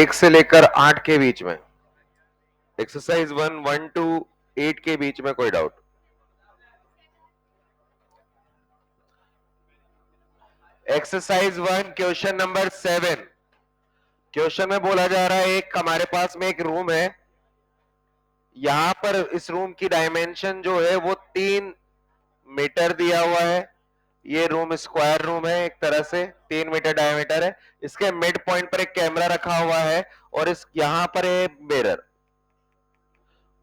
1 से लेकर 8 के बीच में, एक्सरसाइज 1 टू 8 के बीच में कोई doubt? Exercise 1 question number 7। Question में बोला जा रहा है एक हमारे पास में एक रूम है, यहां पर इस रूम की डायमेंशन जो है वो 3 मीटर दिया हुआ है। ये रूम स्क्वायर रूम है, एक तरह से 3 मीटर डायमीटर है। इसके मिड पॉइंट पर एक कैमरा रखा हुआ है और इस यहां पर एक मिरर।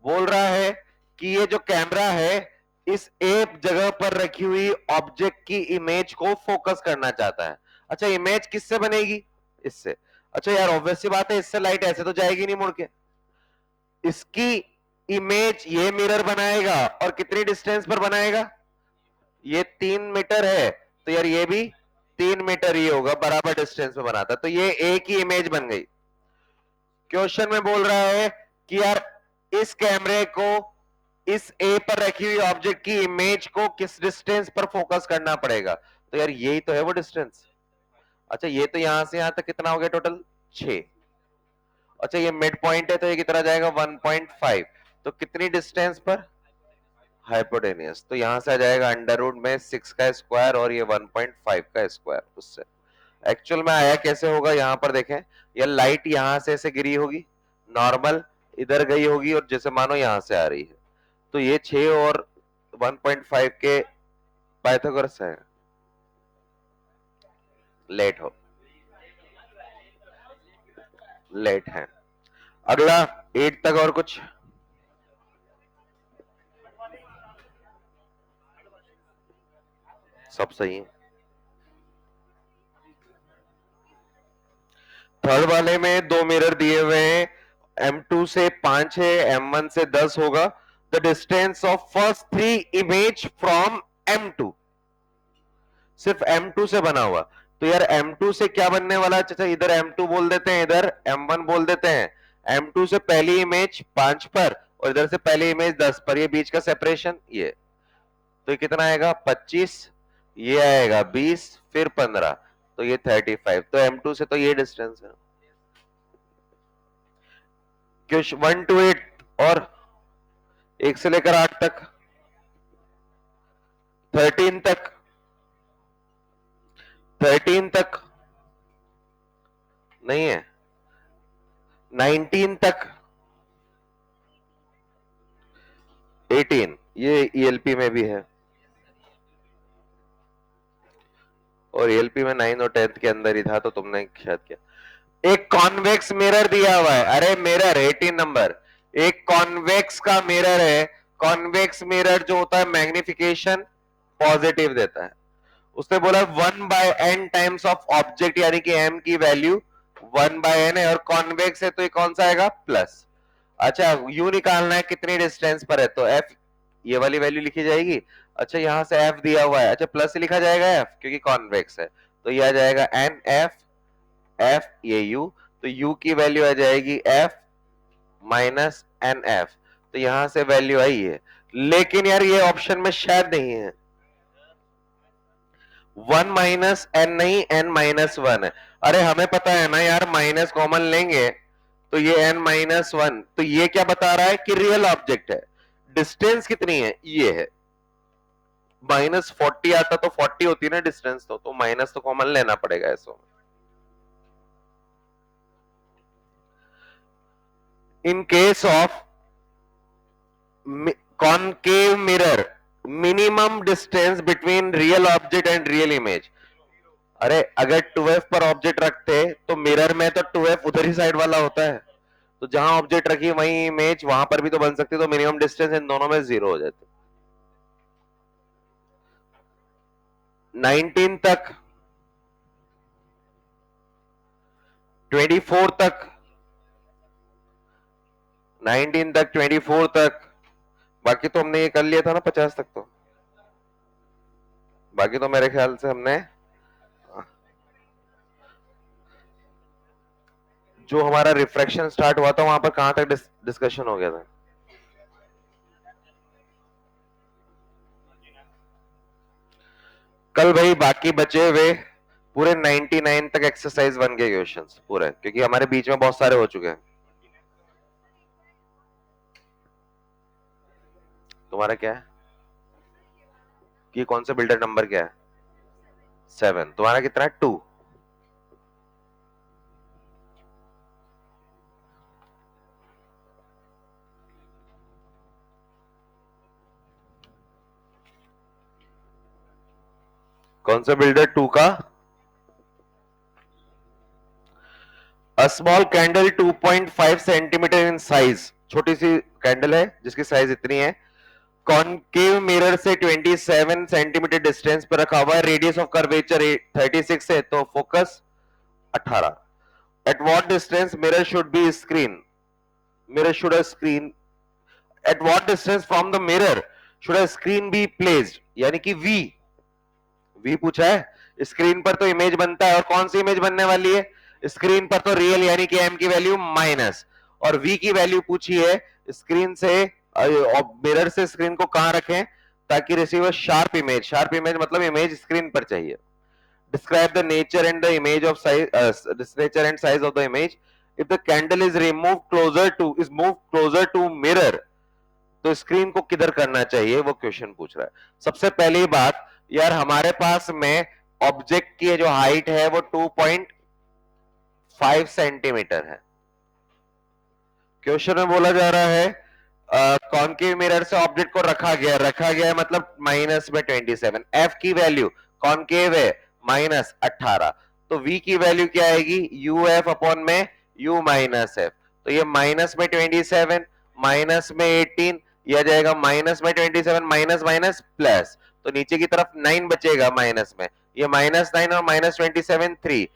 बोल रहा है कि ये जो कैमरा है इस एक जगह पर रखी हुई ऑब्जेक्ट की इमेज को फोकस करना चाहता है। अच्छा, इमेज किससे बनेगी? इससे। अच्छा यार, ऑब्वियस सी बात है, इससे लाइट ऐसे तो जाएगी नहीं मुड़ के। इसकी इमेज ये मिरर बनाएगा और कितनी डिस्टेंस पर बनाएगा? ये 3 मीटर है तो यार ये भी 3 मीटर ही होगा, बराबर डिस्टेंस में बनाता, तो ये एक ही इमेज बन गई। क्वेश्चन में बोल रहा है कि यार इस कैमरे को इस ए पर रखी हुई ऑब्जेक्ट की इमेज को किस डिस्टेंस पर फोकस करना पड़ेगा। तो यार यही तो है वो डिस्टेंस। अच्छा, ये तो यहां से यहां तक कितना हो गया टोटल? 6। अच्छा, ये मिड पॉइंट है तो ये कितना जाएगा? 1.5। तो कितनी डिस्टेंस पर? हाइपोटेनियस। तो यहां से आ जाएगा अंडर रूट में 6 का स्क्वायर और ये 1.5 का स्क्वायर। उससे एक्चुअल में आया कैसे होगा, यहां पर देखें, ये लाइट यहां से ऐसे गिरी होगी, नॉर्मल इधर गई होगी और जैसे मानो यहां से आ रही है, तो ये 6 और 1.5 के पाइथागोरस है। लेट है। अगला 8 तक और कुछ? सब सही है। थर्ड वाले में 2 मिरर दिए हुए हैं, M2 से 5 है, M1 से 10 होगा। The distance of first 3 image from M2। सिर्फ M2 से बना हुआ, तो यार M2 से क्या बनने वाला है? अच्छा, इधर M2 बोल देते हैं, इधर M1 बोल देते हैं। M2 से पहली इमेज 5 पर और इधर से पहली इमेज 10 पर, ये बीच का सेपरेशन ये, तो ये कितना आएगा? 25, ये आएगा 20, फिर 15, तो ये 35। तो M2 से तो ये डिस्टेंस है। क्वेश्चन 1 टू 8 और 1 से लेकर 8 तक, 13 तक, 13 तक नहीं है, 19 तक, 18 ये ELP में भी है और ELP में 9 और 10 के अंदर ही था, तो तुमने शायद किया। एक कॉन्वेक्स मिरर दिया हुआ है, अरे मिरर 18 नंबर, एक कॉन्वेक्स का मिरर है। कॉन्वेक्स मिरर जो होता है मैग्निफिकेशन पॉजिटिव देता है। उसने बोला 1/n टाइम्स ऑफ ऑब्जेक्ट, यानी कि m की वैल्यू 1/n है और कॉन्वेक्स है तो ये कौन सा आएगा? प्लस। अच्छा, यू निकालना है कितनी डिस्टेंस पर है, तो f ये वाली वैल्यू लिखी जाएगी। अच्छा, यहां से f दिया हुआ है, अच्छा प्लस लिखा जाएगा f क्योंकि कॉन्वेक्स है, तो ये आ जाएगा n f, f ये u, तो u की वैल्यू आ जाएगी f माइनस एन एफ। तो यहां से वैल्यू आई है, लेकिन यार ये ऑप्शन में शायद नहीं है। 1 माइनस एन नहीं, n माइनस 1 है। अरे हमें पता है ना यार, माइनस कॉमन लेंगे तो ये n माइनस 1, तो ये क्या बता रहा है कि रियल ऑब्जेक्ट है। डिस्टेंस कितनी है? ये है -40 आता तो 40 होती ना डिस्टेंस, तो माइनस तो कॉमन लेना पड़ेगा ऐसा। In case of concave mirror, minimum distance between real object and real image. अरे अगर 2f पर ऑब्जेक्ट रखते तो मिरर में तो 2f उधर ही साइड वाला होता है, तो जहां ऑब्जेक्ट रखी वही इमेज वहां पर भी तो बन सकती, तो मिनिमम डिस्टेंस इन दोनों में 0 हो जाती। 19 तक, 24 तक, 19 तक, 24 तक, बाकी तो हमने ये कर लिया था ना 50 तक, तो बाकी तो मेरे ख्याल से हमने जो हमारा रिफ्रैक्शन स्टार्ट हुआ था वहां पर कहां तक डिस्कशन हो गया था? कल भाई बाकी बचे हुए पूरे 99 तक एक्सरसाइज 1 के क्वेश्चंस पूरे, क्योंकि हमारे बीच में बहुत सारे हो चुके हैं। तुम्हारा क्या है कि कौन सा बिल्डर नंबर क्या है? 7। तुम्हारा कितना है? 2। कौन सा बिल्डर 2 का? A small candle 2.5 centimetre in size, छोटी सी कैंडल है जिसकी साइज इतनी है, कॉनकेव मिरर से 27 सेंटीमीटर डिस्टेंस पर रखा हुआ है, रेडियस ऑफ कर्वेचर 36 है, तो focus 18। At what distance mirror should be screen? Mirror should a screen at what distance from the mirror should a screen be placed, यानी कि वी पूछा है। स्क्रीन पर तो इमेज बनता है, और कौन सी इमेज बनने वाली है? स्क्रीन पर तो रियल, यानी कि एम की वैल्यू माइनस, और वी की वैल्यू पूछी है स्क्रीन से, मिरर से स्क्रीन को कहां रखें ताकि receive sharp image. Sharp image मतलब इमेज स्क्रीन पर चाहिए। Describe the nature and the image of size, nature and size of the image. If the candle is remove closer to is move closer to mirror, तो screen को किधर करना चाहिए, वो question पूछ रहा है। सबसे पहली बात यार, हमारे पास में ऑब्जेक्ट की जो हाइट है वो 2.5 सेंटीमीटर है। क्वेश्चन में बोला जा रहा है कॉनकेव मिरर से ऑब्जेक्ट को रखा गया मतलब माइनस में 27। एफ की वैल्यू कॉनकेव है -18, तो वी की वैल्यू क्या आएगी? यू एफ अपॉन में यू माइनस एफ। तो ये माइनस में 27 माइनस में 18, यह आ जाएगा माइनस में 27 माइनस माइनस प्लस, तो नीचे की तरफ 9 बचेगा माइनस में, ये -9 और -27 3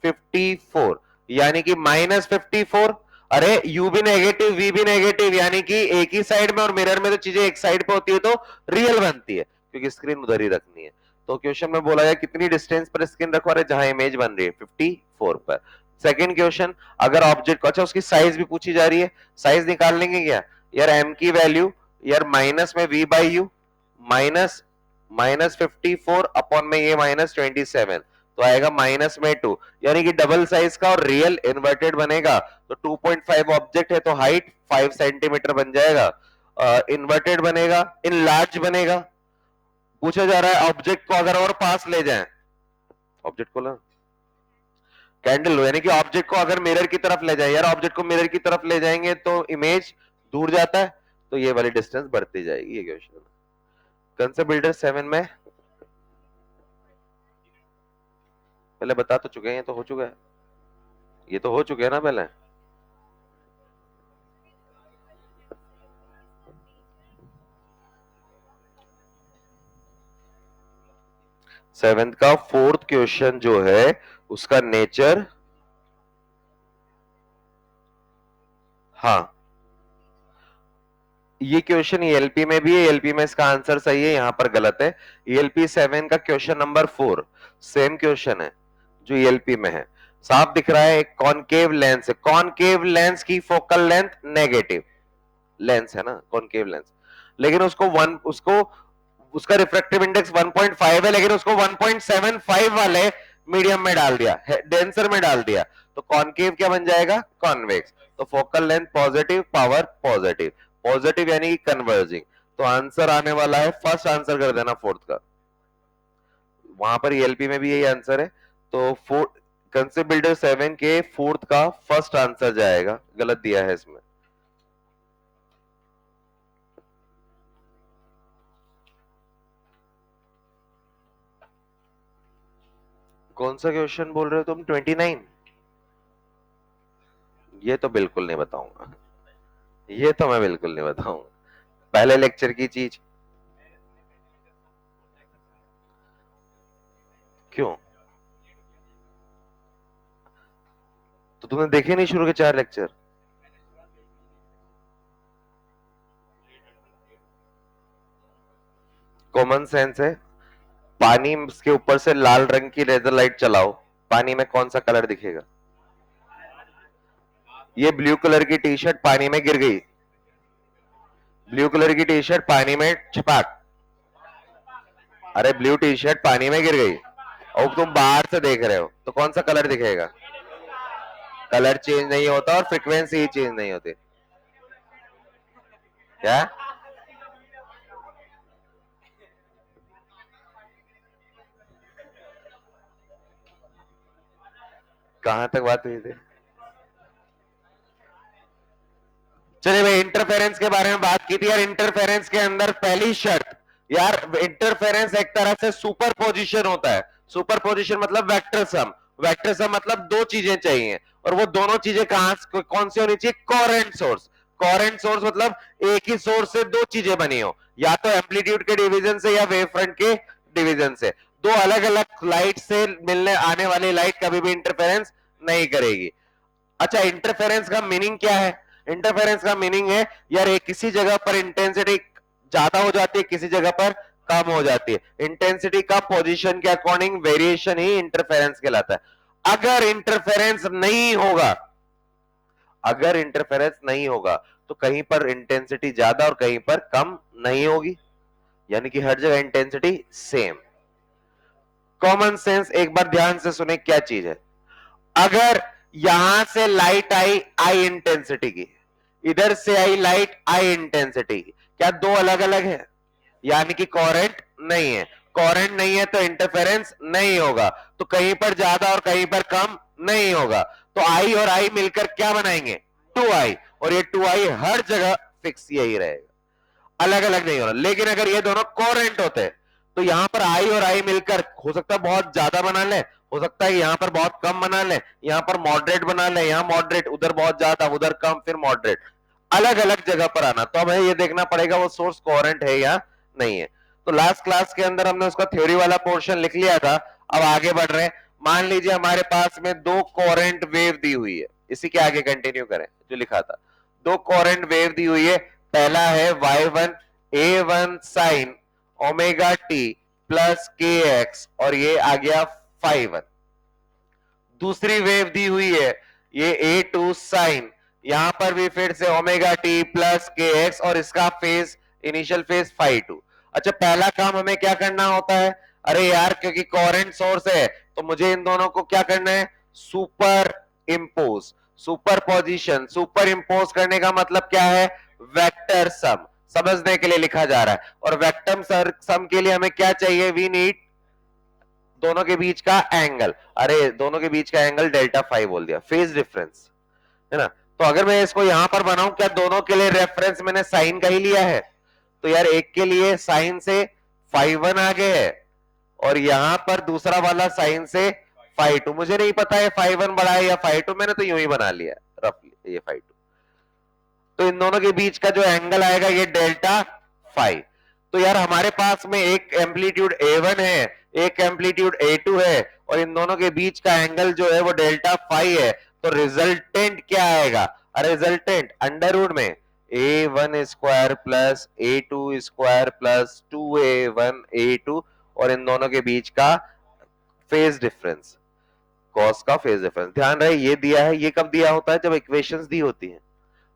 54, यानी कि -54। अरे u भी नेगेटिव v भी नेगेटिव, यानी कि एक ही साइड में, और मिरर में तो चीजें एक साइड पे होती है तो रियल बनती है, क्योंकि स्क्रीन उधर ही रखनी है। तो क्वेश्चन में बोला गया कितनी डिस्टेंस पर स्क्रीन रखवा रहे, जहां इमेज बन रही है 54 पर। सेकंड क्वेश्चन, अगर ऑब्जेक्ट को, अच्छा उसकी साइज भी पूछी जा रही है, साइज निकाल लेंगे क्या यार? m की वैल्यू यार माइनस में v by you, minus -54 upon में ये -27, तो आएगा माइनस में 2, यानी कि डबल साइज का और रियल इन्वर्टेड बनेगा। तो 2.5 ऑब्जेक्ट है तो हाइट 5 सेंटीमीटर बन जाएगा। इन्वर्टेड बनेगा, इन लार्ज बनेगा। पूछा जा रहा है ऑब्जेक्ट को अगर और पास ले जाएं, ऑब्जेक्ट को ना कैंडल, यानी कि ऑब्जेक्ट को अगर मिरर की तरफ ले जाए, यार ऑब्जेक्ट को मिरर की तरफ ले जाएंगे तो इमेज दूर जाता है, तो ये वाली डिस्टेंस बढ़ती जाएगी। ये क्वेश्चन कौन सा बिल्डर 7 में? पहले बता तो चुके हैं, ये तो हो चुका है, ये तो हो चुके हैं ना पहले। सेवेंथ का फोर्थ क्वेश्चन जो है उसका नेचर, हाँ ये क्वेश्चन ईएलपी में भी है, ईएलपी में इसका आंसर सही है, यहां पर गलत है। ईएलपी 7 का क्वेश्चन नंबर 4 सेम क्वेश्चन है जो ईएलपी में है। साफ दिख रहा है, एक कॉनकेव लेंस है, कॉनकेव लेंस की फोकल लेंथ नेगेटिव लेंस है ना, कॉनकेव लेंस, लेकिन उसको उसका रिफ्रैक्टिव इंडेक्स 1.5 है, लेकिन उसको 1.75 वाले मीडियम में डाल दिया, डेंसर में डाल दिया, तो कॉनकेव क्या बन जाएगा? कॉन्वेक्स। तो focal length positive, power positive, positive यानी कि कन्वर्जिंग। तो आंसर आने वाला है, फर्स्ट आंसर कर देना फोर्थ का, वहां पर ईएलपी में भी यही आंसर है, तो फोर्थ कंसेप्ट बिल्डर 7 के फोर्थ का फर्स्ट आंसर जाएगा, गलत दिया है इसमें। कौन सा क्वेश्चन बोल रहे हो तुम? 29? ये तो बिल्कुल नहीं बताऊंगा, ये तो मैं बिल्कुल नहीं बताऊंगा, पहले लेक्चर की चीज। क्यों? तो तुमने देखे नहीं शुरू के 4 लेक्चर? कॉमन सेंस है, पानी के ऊपर से लाल रंग की लेजर लाइट चलाओ, पानी में कौन सा कलर दिखेगा? ये ब्लू कलर की टी शर्ट पानी में गिर गई, ब्लू कलर की टी शर्ट पानी में छपाक, अरे ब्लू टी शर्ट पानी में गिर गई, और तुम बाहर से देख रहे हो तो कौन सा कलर दिखेगा? कलर चेंज नहीं होता और फ्रीक्वेंसी ही चेंज नहीं होती। क्या? कहां तक बात हुई थी? चलिए भाई, इंटरफेरेंस के बारे में बात की थी यार। इंटरफेरेंस के अंदर पहली शर्त यार, इंटरफेरेंस एक तरह से सुपर पोजिशन होता है। सुपर पोजिशन मतलब वेक्टर सम। वेक्टर सम मतलब दो चीजें चाहिए, और वो दोनों चीजें कहां कौन सी होनी चाहिए? Coherent source. कोरेंट सोर्स मतलब एक ही सोर्स से दो चीजें बनी हो, या तो एम्पलीट्यूड के डिवीजन से या वेव फ्रंट के डिवीजन से। दो अलग अलग लाइट से मिलने आने वाली लाइट कभी भी इंटरफेरेंस नहीं करेगी। अच्छा, इंटरफेरेंस का मीनिंग क्या है? इंटरफेरेंस का मीनिंग है यार, एक किसी जगह पर इंटेंसिटी ज्यादा हो जाती है, किसी जगह पर कम हो जाती है। इंटेंसिटी का पोजीशन के अकॉर्डिंग वेरिएशन ही इंटरफेरेंस कहलाता है। अगर इंटरफेरेंस नहीं होगा, अगर इंटरफेरेंस नहीं होगा तो कहीं पर इंटेंसिटी ज्यादा और कहीं पर कम नहीं होगी, यानी कि हर जगह इंटेंसिटी सेम। कॉमन सेंस एक बार ध्यान से सुने, क्या चीज है? अगर यहां से लाइट आई आई इंटेंसिटी की, इधर से आई लाइट आई इंटेंसिटी की, क्या दो अलग अलग है? यानी कि कोरेंट नहीं है। कोरेंट नहीं है तो इंटरफेरेंस नहीं होगा, तो कहीं पर ज्यादा और कहीं पर कम नहीं होगा। तो आई और आई मिलकर क्या बनाएंगे? 2i, और ये 2i हर जगह फिक्स यही रहेगा, अलग अलग नहीं हो रहा। लेकिन अगर ये दोनों कोरेंट होते तो यहां पर आई और आई मिलकर हो सकता है बहुत ज्यादा बना ले, हो सकता है यहां पर बहुत कम बना ले, यहां पर मॉडरेट बना ले, यहां मॉडरेट, उधर बहुत ज्यादा, उधर कम, फिर मॉडरेट, अलग अलग जगह पर आना। तो हमें ये देखना पड़ेगा वो सोर्स कोरेंट है या नहीं है। तो लास्ट क्लास के अंदर हमने उसका थ्योरी वाला पोर्शन लिख लिया था। अब आगे बढ़ रहे हैं। मान लीजिए हमारे पास में दो कोरेंट वेव दी हुई है, इसी के आगे कंटिन्यू करें जो लिखा था। दो कोरेंट वेव दी हुई है, पहला है y1 a1 sine omega T plus के एक्स, और ये आ गया phi1। दूसरी वेव दी हुई है ये a2 साइन, यहां पर भी फिर से ओमेगा टी प्लस के एक्स, और इसका फेज इनिशियल फेज phi2। अच्छा, पहला काम हमें क्या करना होता है? अरे यार, क्योंकि कोरेंट सोर्स है तो मुझे इन दोनों को क्या करना है? Super impose. Super position, super impose करने का मतलब क्या है? वेक्टर सम समझने के लिए लिखा जा रहा है। और वेक्टर सम के लिए हमें क्या चाहिए? वी नीड दोनों के बीच का एंगल। अरे, दोनों के बीच का एंगल डेल्टा फाई बोल दिया, फेज डिफरेंस है ना। तो अगर मैं इसको यहां पर बनाऊं, क्या दोनों के लिए रेफरेंस मैंने साइन का ही लिया है? तो यार एक के लिए साइन से phi1 आगे है, और यहां पर दूसरा वाला साइन से phi2। मुझे नहीं पता है phi1 बड़ा है या phi2, मैंने तो यूं ही बना लिया रफली ये phi2। तो इन दोनों के बीच का जो एंगल आएगा ये डेल्टा फाई। तो यार हमारे पास में एक एम्पलीट्यूड A1 है, एक एम्पलीट्यूड A2 है, और इन दोनों के बीच का एंगल जो है वो डेल्टा फाई है। तो रिजल्टेंट क्या आएगा? अरे रिजल्टेंट अंडर रूट में A1 square plus A2 square plus 2A1 A2, और इन दोनों के बीच का फेज डिफरेंस, कॉस का फेज डिफरेंस। ध्यान रहे ये दिया है, ये कब दिया होता है? जब इक्वेशंस दी होती हैं।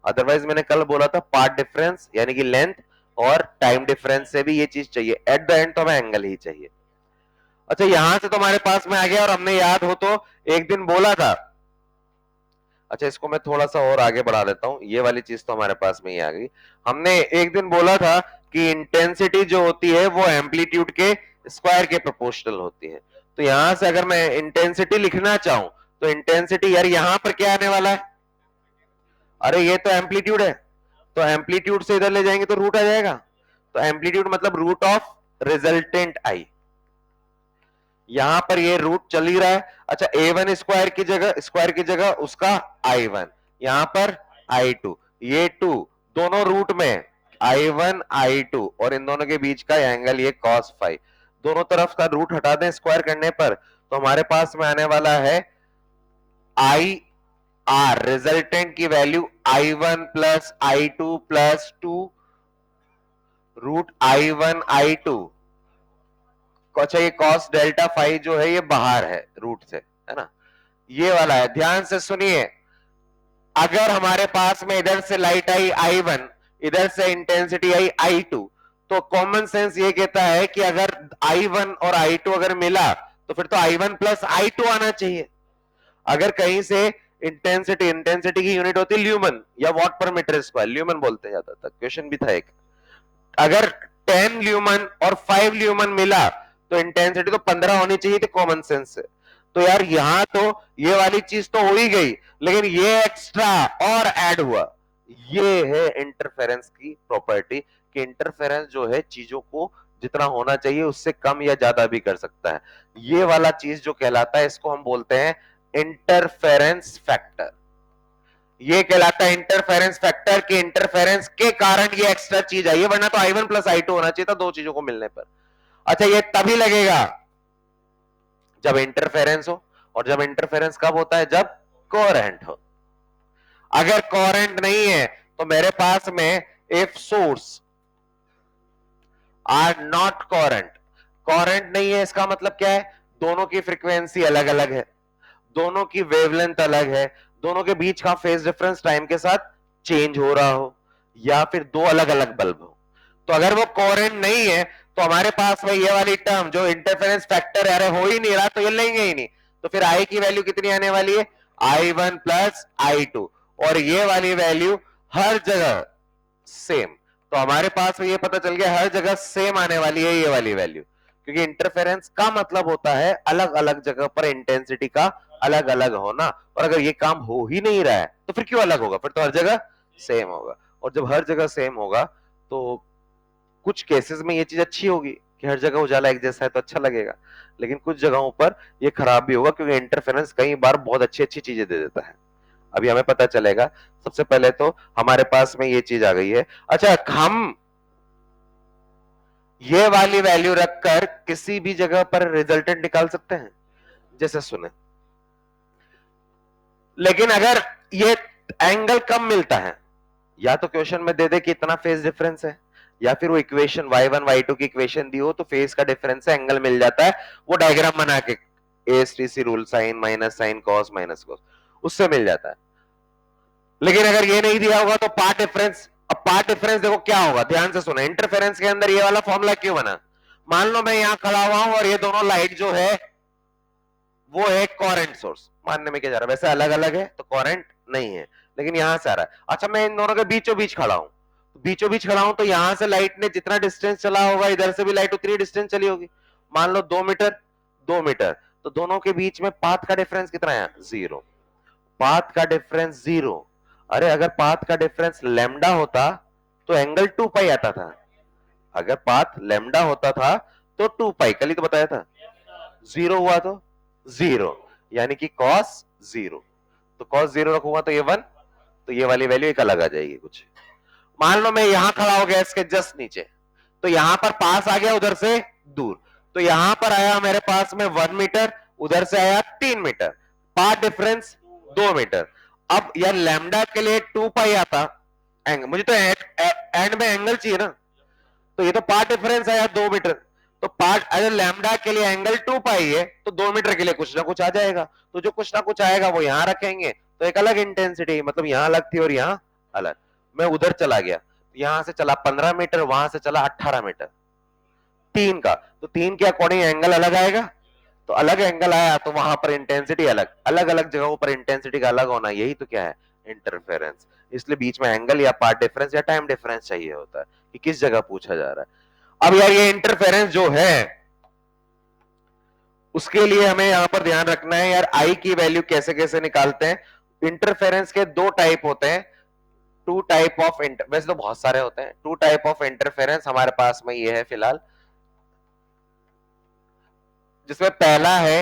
अदरवाइज मैंने कल बोला था पार्ट डिफरेंस यानी कि लेंथ और टाइम डिफरेंस से भी ये चीज चाहिए, एट द एंड तो हमें एंगल ही चाहिए। अच्छा, यहां से तो हमारे पास में आ गया, और हमने याद हो तो एक दिन बोला था। अच्छा, इसको मैं थोड़ा सा और आगे बढ़ा देता हूं, ये वाली चीज तो हमारे पास में ही आ गई। हमने एक दिन बोला था कि इंटेंसिटी जो होती है वो एम्पलीट्यूड के स्क्वायर के प्रोपोर्शनल होती है। तो यहां से अगर मैं इंटेंसिटी लिखना चाहूं तो इंटेंसिटी यार यहां पर क्या आने वाला है? अरे ये तो एम्पलीट्यूड है, तो एम्पलीट्यूड से इधर ले जाएंगे तो रूट आ जाएगा। तो एम्पलीट्यूड मतलब रूट ऑफ रिजल्टेंट आई, यहां पर ये रूट चल ही रहा है। अच्छा, A1 स्क्वायर की जगह उसका I1, यहां पर I2, ये 2 दोनों रूट में I1 I2, और इन दोनों के बीच का एंगल ये cos फाई। दोनों तरफ का रूट हटा दें स्क्वायर करने पर, तो हमारे पास में आने वाला है आई आर, रिजल्टेंट की value I1 plus I2 plus 2 root I1 I2। अच्छा, ये कॉस डेल्टा फाई जो है ये बाहर है रूट से, है ना, ये वाला है। ध्यान से सुनिए, अगर हमारे पास में इधर से लाइट आई I1, इधर से इंटेंसिटी आई I2, तो कॉमन सेंस ये कहता है कि अगर I1 और I2 अगर मिला तो फिर तो I1 प्लस I2 आना चाहिए। अगर कहीं से इंटेंसिटी की यूनिट होती है ल्यूमन या वॉट पर मीटर स्क्वायर, ल्यूमन बोलते हैं ज्यादातर, क्वेश्चन भी था एक। अगर 10 ल्यूमन और 5 ल्यूमन मिला तो इंटेंसिटी तो 15 होनी चाहिए थी कॉमन सेंस से। तो यार यहां तो ये वाली चीज तो हो ही गई, लेकिन ये एक्स्ट्रा और ऐड हुआ। ये है इंटरफेरेंस की प्रॉपर्टी कि इंटरफेरेंस जो है चीजों को जितना होना चाहिए उससे कम या ज्यादा भी कर सकता है। ये वाला चीज जो कहलाता है इसको हम बोलते हैं इंटरफेरेंस फैक्टर। ये कहलाता है इंटरफेरेंस फैक्टर के इंटरफेरेंस के कारण ये एक्स्ट्रा चीज आई है, वरना तो I1 प्लस I2 होना चाहिए था दो चीजों को मिलने पर। अच्छा ये तभी लगेगा जब इंटरफेरेंस हो, और जब इंटरफेरेंस कब होता है? जब कोहेरेंट हो। अगर कोहेरेंट नहीं है तो मेरे पास में if source are not coherent, coherent नहीं है इसका मतलब क्या है? दोनों की फ्रीक्वेंसी अलग अलग है, दोनों की वेवलेंथ अलग है, दोनों के बीच का फेज डिफरेंस टाइम के साथ चेंज हो रहा हो, या फिर दो अलग अलग बल्ब हो। तो अगर वो कोहेरेंट नहीं है तो हमारे पास में ये वाली टर्म जो इंटरफेरेंस फैक्टर है, अरे हो ही नहीं रहा तो ये लेंगे ही नहीं। तो फिर आई की वैल्यू कितनी आने वाली है? I1 प्लस I2, और ये वाली वैल्यू हर जगह सेम। तो हमारे पास में ये पता चल गया हर जगह सेम आने वाली है ये वाली वैल्यू, क्योंकि इंटरफेरेंस का मतलब होता है अलग अलग जगह पर इंटेंसिटी का अलग अलग होना। और अगर ये काम हो ही नहीं रहा है तो फिर क्यों अलग होगा? फिर तो हर जगह सेम होगा। और जब हर जगह सेम होगा तो कुछ केसेस में ये चीज अच्छी होगी कि हर जगह उजाला एक जैसा है तो अच्छा लगेगा, लेकिन कुछ जगहों पर ये खराब भी होगा क्योंकि इंटरफेरेंस कई बार बहुत अच्छी अच्छी चीजें दे देता है। अभी हमें पता चलेगा। सबसे पहले तो हमारे पास में ये चीज आ गई है। अच्छा हम ये वाली वैल्यू रखकर किसी भी जगह पर रिजल्टेंट निकाल सकते हैं, जैसे सुने। लेकिन अगर ये एंगल कम मिलता है, या तो क्वेश्चन में दे दे कि इतना फेज डिफरेंस है, या फिर वो इक्वेशन y1 y2 की इक्वेशन दी हो तो फेज का डिफरेंस है, एंगल मिल जाता है, वो डायग्राम बना के ASTC rule sine minus sine cos minus cos उससे मिल जाता है। लेकिन अगर ये नहीं दिया होगा तो पार्ट डिफरेंस। अब पार्ट डिफरेंस देखो क्या होगा, ध्यान से सुना। इंटरफेरेंस के अंदर ये वाला फॉर्मूला क्यों बना? मान लो मैं यहां खड़ा हुआ हूं और ये दोनों लाइट जो है वो है कोहेरेंट सोर्स। मानने में क्या जा रहा है, वैसे अलग अलग है तो कोहेरेंट नहीं है, लेकिन यहां से आ रहा है। अच्छा मैं इन दोनों के बीचों बीच खड़ा हूं, बीचों बीच खड़ा हूं तो यहां से लाइट ने जितना डिस्टेंस चला होगा इधर से भी लाइट उतनी डिस्टेंस चली होगी। मान लो 2 मीटर 2 मीटर, तो दोनों के बीच में पाथ का डिफरेंस कितना है? 0। पाथ का डिफरेंस 0। अरे अगर पाथ का डिफरेंस लैम्डा होता तो एंगल 2 पाई आता था। अगर पाथ लैम्डा होता था तो 2 पाई, कल ही तो बताया था। 0 हुआ तो 0, यानी कि cos 0। तो cos 0 रखूंगा तो ये 1, तो ये वाली वैल्यू एक अलग आ जाएगी कुछ। मान लो मैं यहां खड़ा हो गया इसके जस्ट नीचे, तो यहां पर पास आ गया उधर से दूर, तो यहां पर आया मेरे पास में 1 मीटर, उधर से आया 3 मीटर, पाथ डिफरेंस 2 मीटर। अब यार लैम्डा के लिए 2 पाई आता एंगल, मुझे तो एंड में एंगल चाहिए ना, तो ये तो पाथ डिफरेंस आया 2 मीटर। तो पार्ट अगर लैम्डा के लिए एंगल 2 पाई है तो 2 मीटर के लिए कुछ ना कुछ आ जाएगा, तो जो कुछ ना कुछ आएगा वो यहां रखेंगे, तो एक अलग इंटेंसिटी, मतलब यहां अलग थी और यहां अलग। मैं उधर चला गया, यहां से चला 15 मीटर, वहां से चला 18 मीटर, 3 का, तो 3 के अकॉर्डिंग एंगल अलग आएगा, तो अलग एंगल आया तो वहां पर इंटेंसिटी अलग, अलग अलग जगहों पर इंटेंसिटी का अलग होना, यही तो क्या है? इंटरफेरेंस। इसलिए बीच में एंगल या पार्ट डिफरेंस या टाइम डिफरेंस चाहिए होता है कि किस जगह पूछा जा रहा है। अब यार ये इंटरफेरेंस जो है उसके लिए हमें यहां पर ध्यान रखना है यार, आई की वैल्यू कैसे कैसे निकालते हैं। इंटरफेरेंस के दो टाइप होते हैं, टू टाइप ऑफ वैसे तो बहुत सारे होते हैं, टू टाइप ऑफ इंटरफेरेंस हमारे पास में ये है फिलहाल, जिसमें पहला है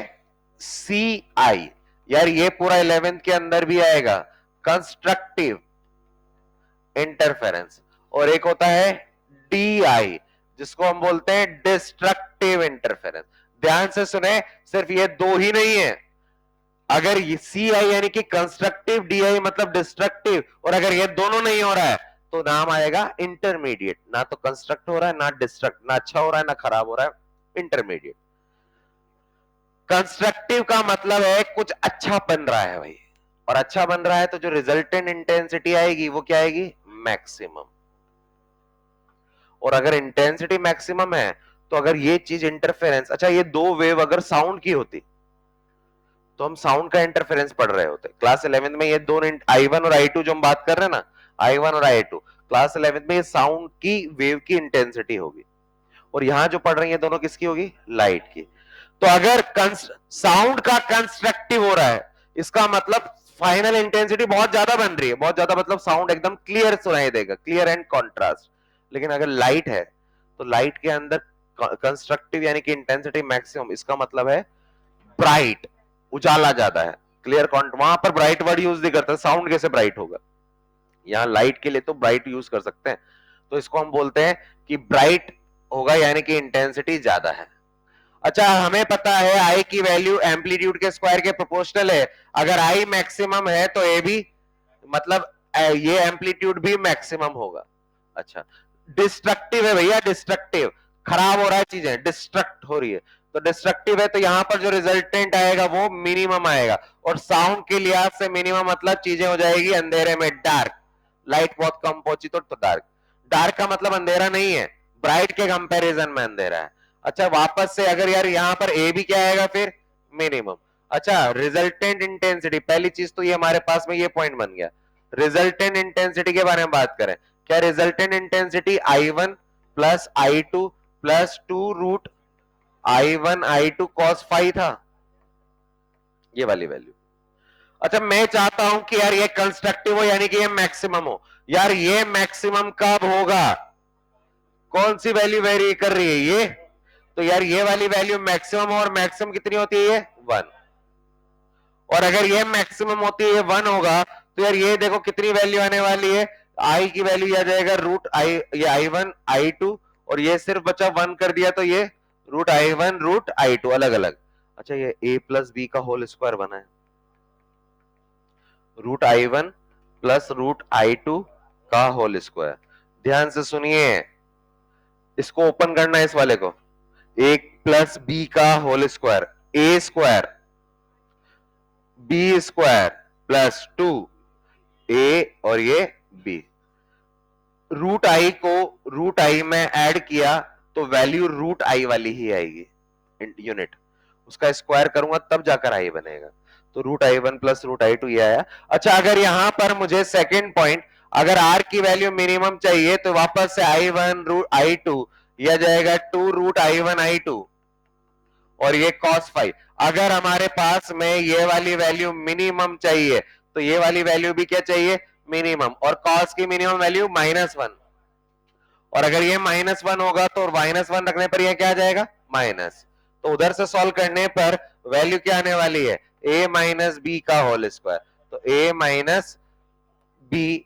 सी आई, यार ये पूरा 11th के अंदर भी आएगा, कंस्ट्रक्टिव इंटरफेरेंस। और एक होता है डी आई, जिसको हम बोलते हैं डिस्ट्रक्टिव इंटरफेरेंस। ध्यान से सुने, सिर्फ ये दो ही नहीं है, अगर ये सी आई यानी कि कंस्ट्रक्टिव, डी आई मतलब डिस्ट्रक्टिव, और अगर ये दोनों नहीं हो रहा है तो नाम आएगा इंटरमीडिएट। ना तो कंस्ट्रक्ट हो रहा है ना डिस्ट्रक्ट, ना अच्छा हो रहा है ना खराब हो रहा है, इंटरमीडिएट। कंस्ट्रक्टिव का मतलब है कुछ अच्छा बन रहा है भाई, और अच्छा बन रहा है तो जो रिजल्टेंट इंटेंसिटी आएगी वो क्या आएगी? मैक्सिमम। और अगर इंटेंसिटी मैक्सिमम है तो अगर ये चीज इंटरफेरेंस, अच्छा ये दो वेव अगर साउंड की होती तो हम साउंड का इंटरफेरेंस पढ़ रहे होते। क्लास 11 में ये दोनों I1 और I2 जो हम बात कर रहे हैं ना, I1 और I2, क्लास 11 में ये साउंड की वेव की इंटेंसिटी होगी, और यहां जो पढ़ रही है दोनों किसकी होगी, लाइट की। तो अगर साउंड का कंस्ट्रक्टिव हो रहा है, इसका मतलब फाइनल इंटेंसिटी बहुत ज्यादा बन रही है, बहुत ज्यादा मतलब साउंड एकदम क्लियर सुनाई देगा, क्लियर एंड कॉन्ट्रास्ट। लेकिन अगर लाइट है तो लाइट के अंदर कंस्ट्रक्टिव यानी कि इंटेंसिटी मैक्सिमम, इसका मतलब है ब्राइट, उजाला ज्यादा है, क्लियर कॉन्ट, वहां पर ब्राइट वर्ड यूज नहीं करते, साउंड कैसे ब्राइट होगा, यहाँ लाइट के लिए तो ब्राइट यूज कर सकते हैं। तो इसको हम बोलते हैं कि ब्राइट होगा यानी कि इंटेंसिटी ज्यादा है। अच्छा हमें पता है आई की वैल्यू एम्पलीट्यूड के स्क्वायर के प्रोपोर्शनल है, अगर आई मैक्सिमम है तो ए भी, मतलब ये एम्पलीट्यूड भी मैक्सिमम होगा। अच्छा डिस्ट्रक्टिव है भैया, डिस्ट्रक्टिव, खराब हो रहा है चीजें, डिस्ट्रक्ट हो रही है, तो डिस्ट्रक्टिव है तो यहां पर जो रिजल्टेंट आएगा वो मिनिमम आएगा, और साउंड के लिहाज से मिनिमम मतलब चीजें हो जाएगी अंधेरे में डार्क, लाइट बहुत कम पहुंची तो डार्क, डार्क का मतलब अंधेरा नहीं है, ब्राइट के कंपैरिजन में अंधेरा है। अच्छा वापस से अगर यार यहां पर ए भी क्या आएगा फिर, मिनिमम। अच्छा रिजल्टेंट इंटेंसिटी, पहली चीज तो ये हमारे पास में ये पॉइंट बन गया। रिजल्टेंट इंटेंसिटी के बारे में बात करें, क्या resultant intensity I1 plus I2 plus 2 root I1 I2 cos phi था, ये वाली वैल्यू। अच्छा मैं चाहता हूं कि यार ये कंस्ट्रक्टिव हो यानी कि ये मैक्सिमम हो, यार ये मैक्सिमम कब होगा, कौन सी वैल्यू वेरी कर रही है ये, तो यार ये वाली वैल्यू मैक्सिमम, और मैक्सिमम कितनी होती है ये 1, और अगर ये मैक्सिमम होती है ये 1 होगा, तो यार ये देखो कितनी वैल्यू आने वाली है, आई की वैल्यू आ जाएगा रूट आई, ये I1 I2, और ये सिर्फ बचा 1 कर दिया तो ये रूट I1 रूट I2 अलग अलग। अच्छा ये a प्लस बी का होल स्क्वायर बना है, root I1 plus root I2 का होल स्क्वायर। ध्यान से सुनिए, इसको ओपन करना है इस वाले को, एक प्लस बी का होल स्क्वायर, ए स्क्वायर बी स्क्वायर प्लस 2 ए और ये बी, रूट आई को रूट आई में ऐड किया तो वैल्यू रूट आई वाली ही आएगी यूनिट, उसका स्क्वायर करूंगा तब जाकर आई बनेगा, तो root I1 plus root I2 ये आया। अच्छा अगर यहां पर मुझे सेकेंड पॉइंट, अगर आर की वैल्यू मिनिमम चाहिए तो वापस से I1 रूट I2 यह जाएगा 2 रूट I1 I2 और ये cos फाई। अगर हमारे पास में ये वाली वैल्यू मिनिमम चाहिए तो ये वाली वैल्यू भी क्या चाहिए, मिनिमम, और cos की मिनिमम वैल्यू -1, और अगर ये -1 होगा तो -1 रखने पर ये क्या आ जाएगा, माइनस, तो उधर से सॉल्व करने पर वैल्यू क्या आने वाली है, a माइनस बी का होल स्क्वायर, तो a माइनस बी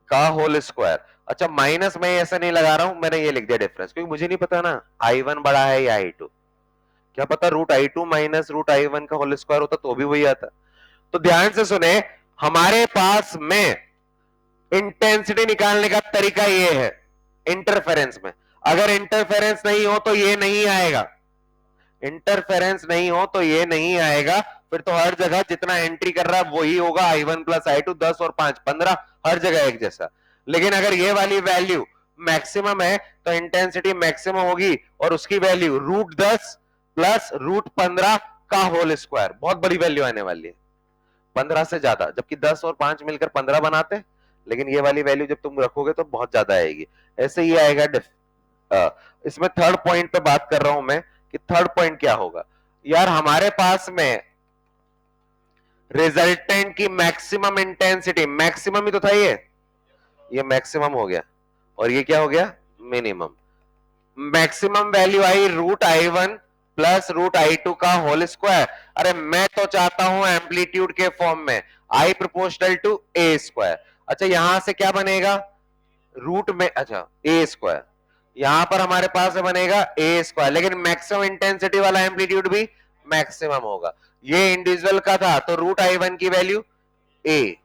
का होल स्क्वायर। अच्छा माइनस मैं ऐसा नहीं लगा रहा हूं, मैंने ये लिख दिया डिफरेंस, क्योंकि मुझे नहीं पता ना I1 बड़ा है या I2, क्या पता root I2 minus root I1 का होल स्क्वायर होता तो भी वही आता। तो ध्यान से सुने, हमारे पास में इंटेंसिटी निकालने का तरीका ये है इंटरफेरेंस में, अगर इंटरफेरेंस नहीं हो तो ये नहीं आएगा, इंटरफेरेंस नहीं हो तो ये नहीं आएगा, फिर तो हर जगह जितना एंट्री कर रहा है वही होगा, I1 प्लस I2 10 और 5 15, हर जगह एक जैसा। लेकिन अगर ये वाली वैल्यू मैक्सिमम है तो इंटेंसिटी मैक्सिमम होगी, और उसकी वैल्यू √10 प्लस √15 का होल स्क्वायर, बहुत बड़ी वैल्यू आने वाली है, 15 से ज्यादा, जबकि 10 और 5 मिलकर 15 बनाते, लेकिन ये वाली वैल्यू जब तुम रखोगे तो बहुत ज्यादा आएगी, ऐसे ही आएगा। इसमें थर्ड पॉइंट पे बात कर रहा हूं मैं कि थर्ड पॉइंट क्या होगा, यार हमारे पास में रिजल्टेंट की मैक्सिमम इंटेंसिटी, मैक्सिमम ही तो था ये मैक्सिमम हो गया, और ये क्या हो गया, minimum, maximum value I root I1 plus root I2 का होल स्क्वायर। अरे मैं तो चाहता हूं एम्पलीट्यूड के फॉर्म में I proportional to A square. अच्छा यहां से क्या बनेगा, रूट में, अच्छा ए स्क्वायर, यहां पर हमारे पास बनेगा ए स्क्वायर, लेकिन मैक्सिमम इंटेंसिटी वाला एम्पलीट्यूड भी मैक्सिमम होगा, ये इंडिविजुअल का था तो रूट I1 की वैल्यू ए,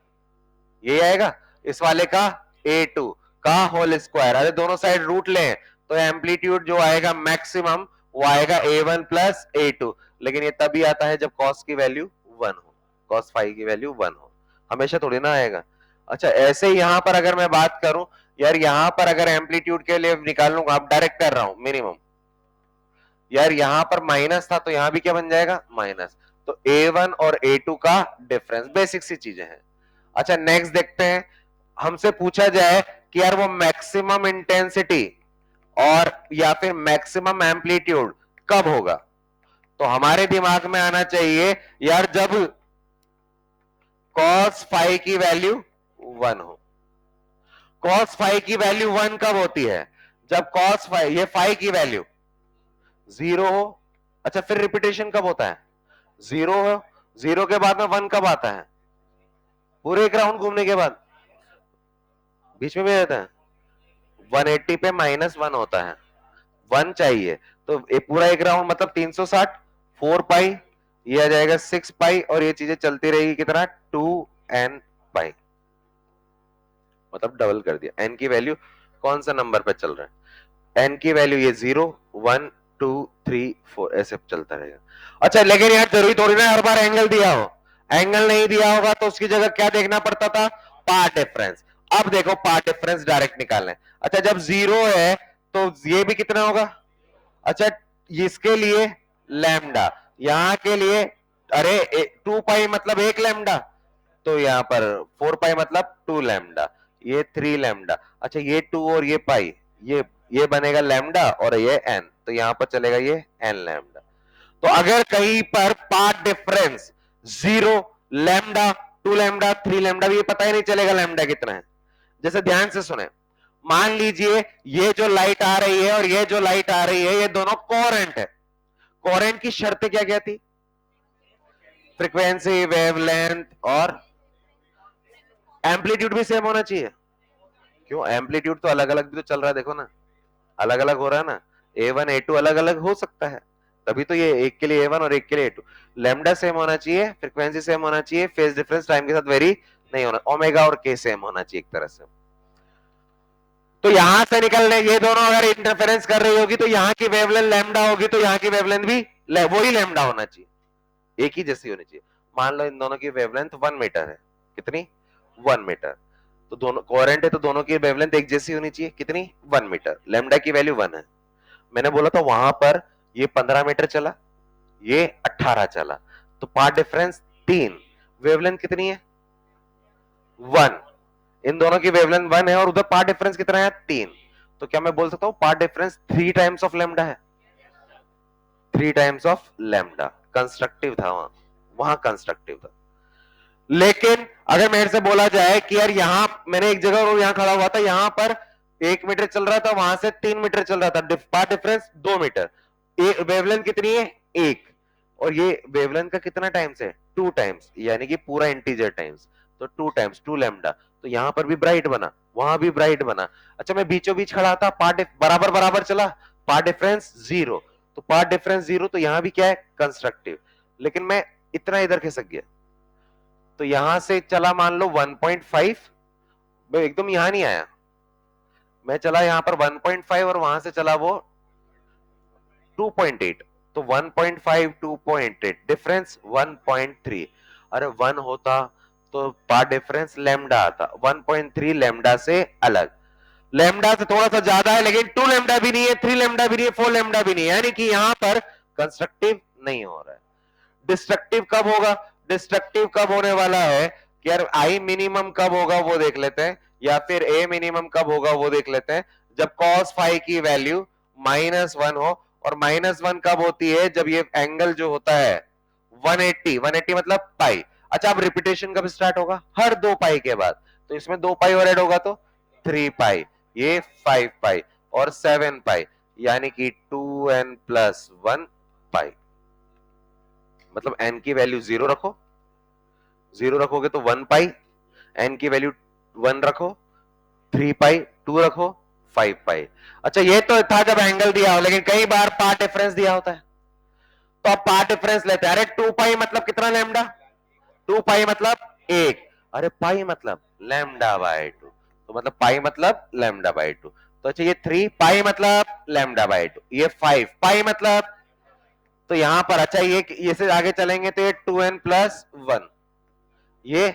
ये आएगा, इस वाले का A2 का होल स्क्वायर, अरे दोनों साइड रूट लें तो एम्पलीट्यूड जो आएगा मैक्सिमम वो आएगा A1 प्लस A2, लेकिन ये तभी आता है जब कॉस की वैल्यू 1 हो, कॉस फाई की वैल्यू 1 हो, हमेशा थोड़ी ना आएगा। अच्छा ऐसे ही यहां पर अगर मैं बात करूं, यार यहां पर अगर एम्पलीट्यूड के लिए निकाल लूंगा, आप डायरेक्ट कर रहा हूं मिनिमम, यार यहां पर माइनस था तो यहां भी क्या बन जाएगा, माइनस। तो A1 और A2 का डिफरेंस, बेसिक सी चीजें हैं। अच्छा नेक्स्ट देखते हैं, हमसे पूछा जाए कि यार वो मैक्सिमम इंटेंसिटी और या फिर मैक्सिमम एम्पलीट्यूड कब होगा, तो हमारे दिमाग में आना चाहिए यार जब cos फाई की वैल्यू 1 हो। cos फाई की वैल्यू 1 कब होती है, जब cos फाई, ये फाई की वैल्यू 0 हो। अच्छा फिर रिपीटेशन कब होता है, 0 हो। 0 के बाद में 1 कब आता है, पूरे एक राउंड घूमने के बाद, बीच में भी रहता है। 180 पे -1 होता है, 1 चाहिए। तो एक पूरा एक राउंड मतलब 360, 4 पाई, ये आ जाएगा 6 पाई, और ये चीजें चलती रहेगी कितना, 2n पाई, मतलब डबल कर दिया। n की वैल्यू कौन सा नंबर पे चल रहा है, n की वैल्यू ये 0 1 2 3 4 ऐसे चलता रहेगा। अच्छा लेकिन यार जरूरी थोड़ी ना हर बार एंगल दिया हो, एंगल नहीं दिया होगा तो उसकी जगह क्या देखना पड़ता था, पार्ट डिफरेंस। अब देखो पार्ट डिफरेंस डायरेक्ट निकालना है। अच्छा जब 0 है तो ये भी कितना होगा, अच्छा इसके लिए लैम्डा, यहां के लिए अरे 2 पाई मतलब 1 लैम्डा, तो यहां पर 4 पाई मतलब 2 लैम्डा, ये 3 लैम्डा। अच्छा ये 2 और ये पाई, ये बनेगा लैम्डा और ये n, तो यहां पर चलेगा ये n लैम्डा। तो अगर कहीं पर path difference 0 lambda 2 lambda 3 lambda भी, ये पता ही नहीं चलेगा लैम्डा कितना है। जैसे ध्यान से सुने, मान लीजिए ये जो लाइट आ रही है और ये जो लाइट आ रही है ये दोनों कोहेरेंट है। कोहेरेंट की शर्तें क्या क्या थी, फ्रीक्वेंसी, वेवलेंथ और एम्पलीट्यूड भी सेम होना चाहिए। क्यों, एम्पलीट्यूड तो अलग अलग भी तो चल रहा है, देखो ना अलग अलग हो रहा है ना, A1 A2 अलग अलग हो सकता है, तभी तो ये एक के लिए A1 और एक के लिए A2। लैम्डा सेम होना चाहिए, फ्रीक्वेंसी सेम होना चाहिए, फेज डिफरेंस टाइम के साथ वेरी नहीं होना, ओमेगा और के सेम होना चाहिए एक तरह से। तो यहां से निकलने, ये दोनों अगर इंटरफेरेंस कर रही होगी तो यहाँ की वेवलेंथ लैम्डा होगी, तो यहाँ की वेवलेंथ भी वही लैम्डा होना चाहिए, एक ही जैसी होनी चाहिए। मान लो इन दोनों की वेवलेंथ 1 मीटर है, कितनी, 1 मीटर, तो दोनों कोहेरेंट है तो दोनों की वेवलेंथ एक जैसी होनी चाहिए, कितनी, 1 मीटर, लैम्डा की वैल्यू 1 है। मैंने बोला था वहां पर ये 15 मीटर चला, ये 18 चला, तो पार्ट डिफरेंस 3, वेवलेंथ कितनी है, 1, इन दोनों की वेवलेंथ 1 है और उधर पार्ट डिफरेंस कितना है, 3, तो क्या मैं बोल सकता हूं path difference 3 times of lambda है, 3 टाइम्स ऑफ लैम्डा। कंस्ट्रक्टिव था वहां, वहां कंस्ट्रक्टिव था। लेकिन अगर मेरे से बोला जाए कि यार यहां मैंने एक जगह और यहां खड़ा हुआ था, यहां पर 1 मीटर चल रहा था, वहां से 3 मीटर चल रहा था, पार्ट डिफरेंस 2 मीटर, वेवलेंथ कितनी है, 1, और ये वेवलेंथ का कितना टाइम्स है, 2 टाइम्स, यानी कि पूरा इंटीजर टाइम्स, तो 2 टाइम्स 2 लैम्डा, तो यहां पर भी ब्राइट बना, वहां भी ब्राइट बना। अच्छा मैं बीचों बीच खड़ा था, पार्ट बराबर बराबर चला, पार्ट डिफरेंस 0, तो पार्ट डिफरेंस 0, तो यहां भी क्या है, कंस्ट्रक्टिव। लेकिन मैं इतना इधर खिसक गया, तो यहां से चला मान लो 1.5, मैं एकदम यहां नहीं आया, मैं चला यहां पर 1.5 और वहां से चला वो 2.8, तो 1.5 2.8 डिफरेंस 1.3, अरे 1 होता तो पार्ट डिफरेंस लैम्डा आता, 1.3 लैम्डा से अलग, लैम्डा से थोड़ा सा ज्यादा है लेकिन 2 लैम्डा भी नहीं है, 3 लैम्डा भी नहीं है, 4 लैम्डा भी नहीं है, यानी कि यहां पर कंस्ट्रक्टिव नहीं हो रहा है। डिस्ट्रक्टिव कब होगा, डिस्ट्रक्टिव कब होने वाला है कि यार आई मिनिमम कब होगा वो देख लेते हैं, या फिर ए मिनिमम कब होगा वो देख लेते हैं, जब cos फाई की वैल्यू -1 हो, और -1 कब होती है, जब ये एंगल जो होता है 180, 180 मतलब पाई। अच्छा अब रिपीटेशन कब स्टार्ट होगा, हर 2 पाई के बाद, तो इसमें 2 पाई और ऐड होगा तो 3 पाई, ये 5 पाई और 7 पाई, यानी कि 2n + 1 पाई, मतलब n की वैल्यू 0 रखो, 0 रखोगे तो 1 पाई, n की वैल्यू 1 रखो, 3 पाई, 2 रखो, 5 पाई। अच्छा ये तो था जब एंगल दिया हो, लेकिन कई बार पार्ट डिफरेंस दिया होता है, तो अब पार्ट डिफरेंस लेते हैं। अरे 2 पाई मतलब कितना लैम्डा, 2 पाई मतलब 1, अरे पाई मतलब लैम्डा बाय 2, तो मतलब पाई मतलब लैम्डा बाय 2, तो अच्छा ये 3 पाई मतलब लैम्डा बाय 2, ये 5 पाई मतलब, तो यहां पर अच्छा ये से आगे चलेंगे तो ये 2n + 1, ये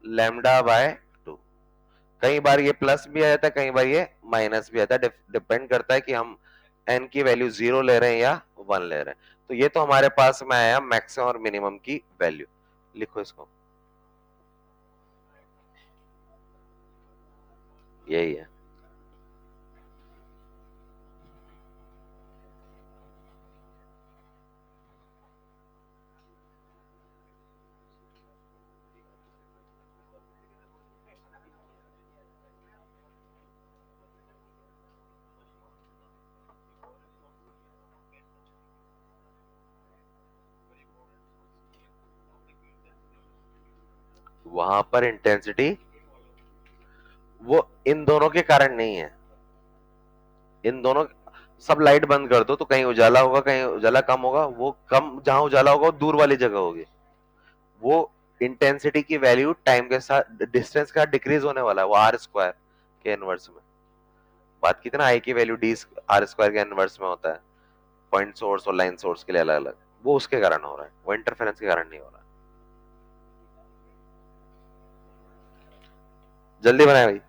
लैम्डा बाय 2, कई बार ये प्लस भी आ जाता है, कई बार ये माइनस भी आता है, डिपेंड करता है कि हम एन की वैल्यू 0 ले रहे हैं या 1 ले रहे हैं। तो ये तो हमारे पास में आया मैक्सिमम और मिनिमम की वैल्यू। लिखो इसको, यही है। वहां पर इंटेंसिटी वो इन दोनों के कारण नहीं है। इन दोनों, सब लाइट बंद कर दो तो कहीं उजाला होगा, कहीं उजाला कम होगा। वो कम जहां उजाला होगा वो दूर वाली जगह होगी। वो इंटेंसिटी की वैल्यू टाइम के साथ, डिस्टेंस का डिक्रीज होने वाला है, वो आर स्क्वायर के इनवर्स में। बात की थी ना, आई की वैल्यू डी आर स्क्वायर के इनवर्स में होता है, पॉइंट सोर्स और लाइन सोर्स के लिए अलग अलग। वो उसके कारण हो रहा है, वो इंटरफेरेंस के कारण नहीं हो रहा है। जल्दी बनाए भाई।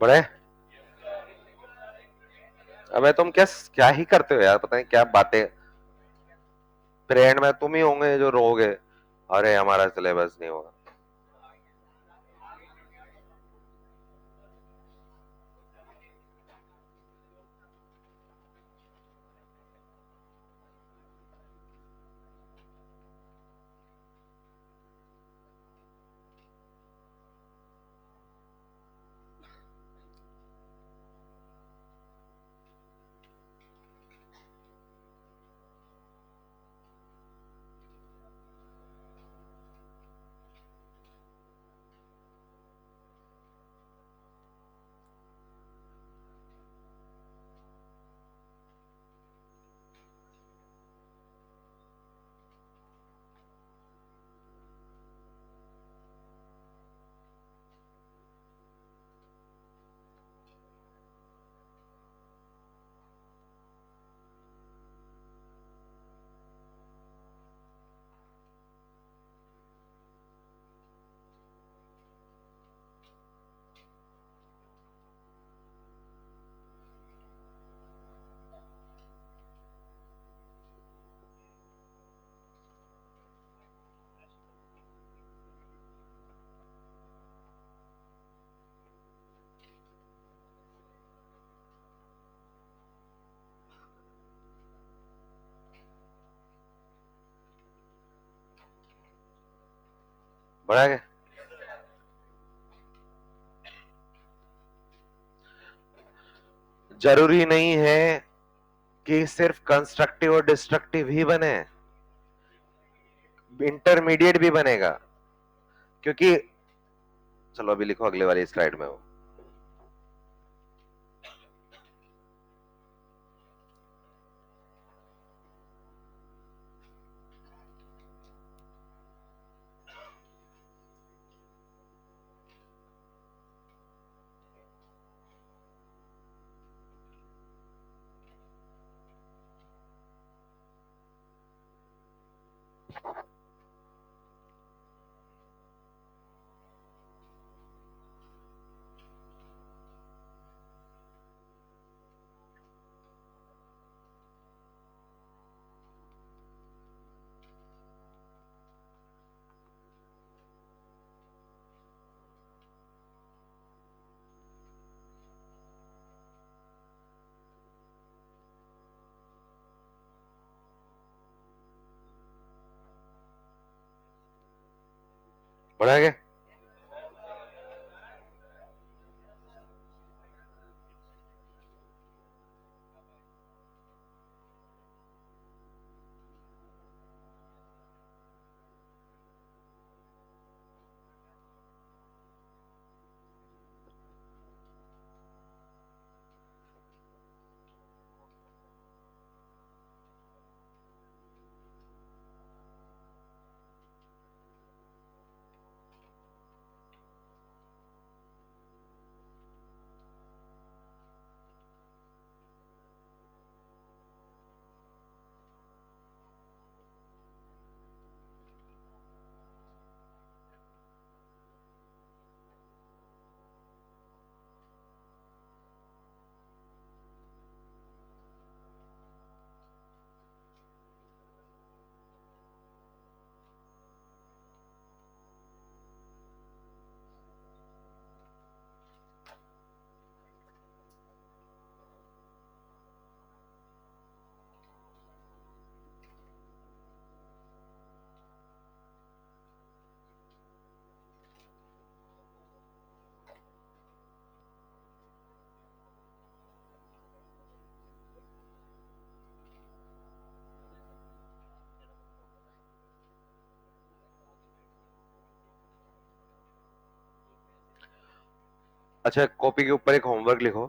बड़े, अबे तुम क्या क्या ही करते हो यार, पता नहीं क्या बातें। फिर एंड में तुम ही होंगे जो रोगे, अरे हमारा सिलेबस नहीं होगा। बड़ा क्या, जरूरी नहीं है कि सिर्फ कंस्ट्रक्टिव और डिस्ट्रक्टिव ही बने, इंटरमीडिएट भी बनेगा। क्योंकि चलो अभी लिखो अगले वाली स्लाइड में वो। बढ़ा गया। अच्छा, कॉपी के ऊपर एक होमवर्क लिखो।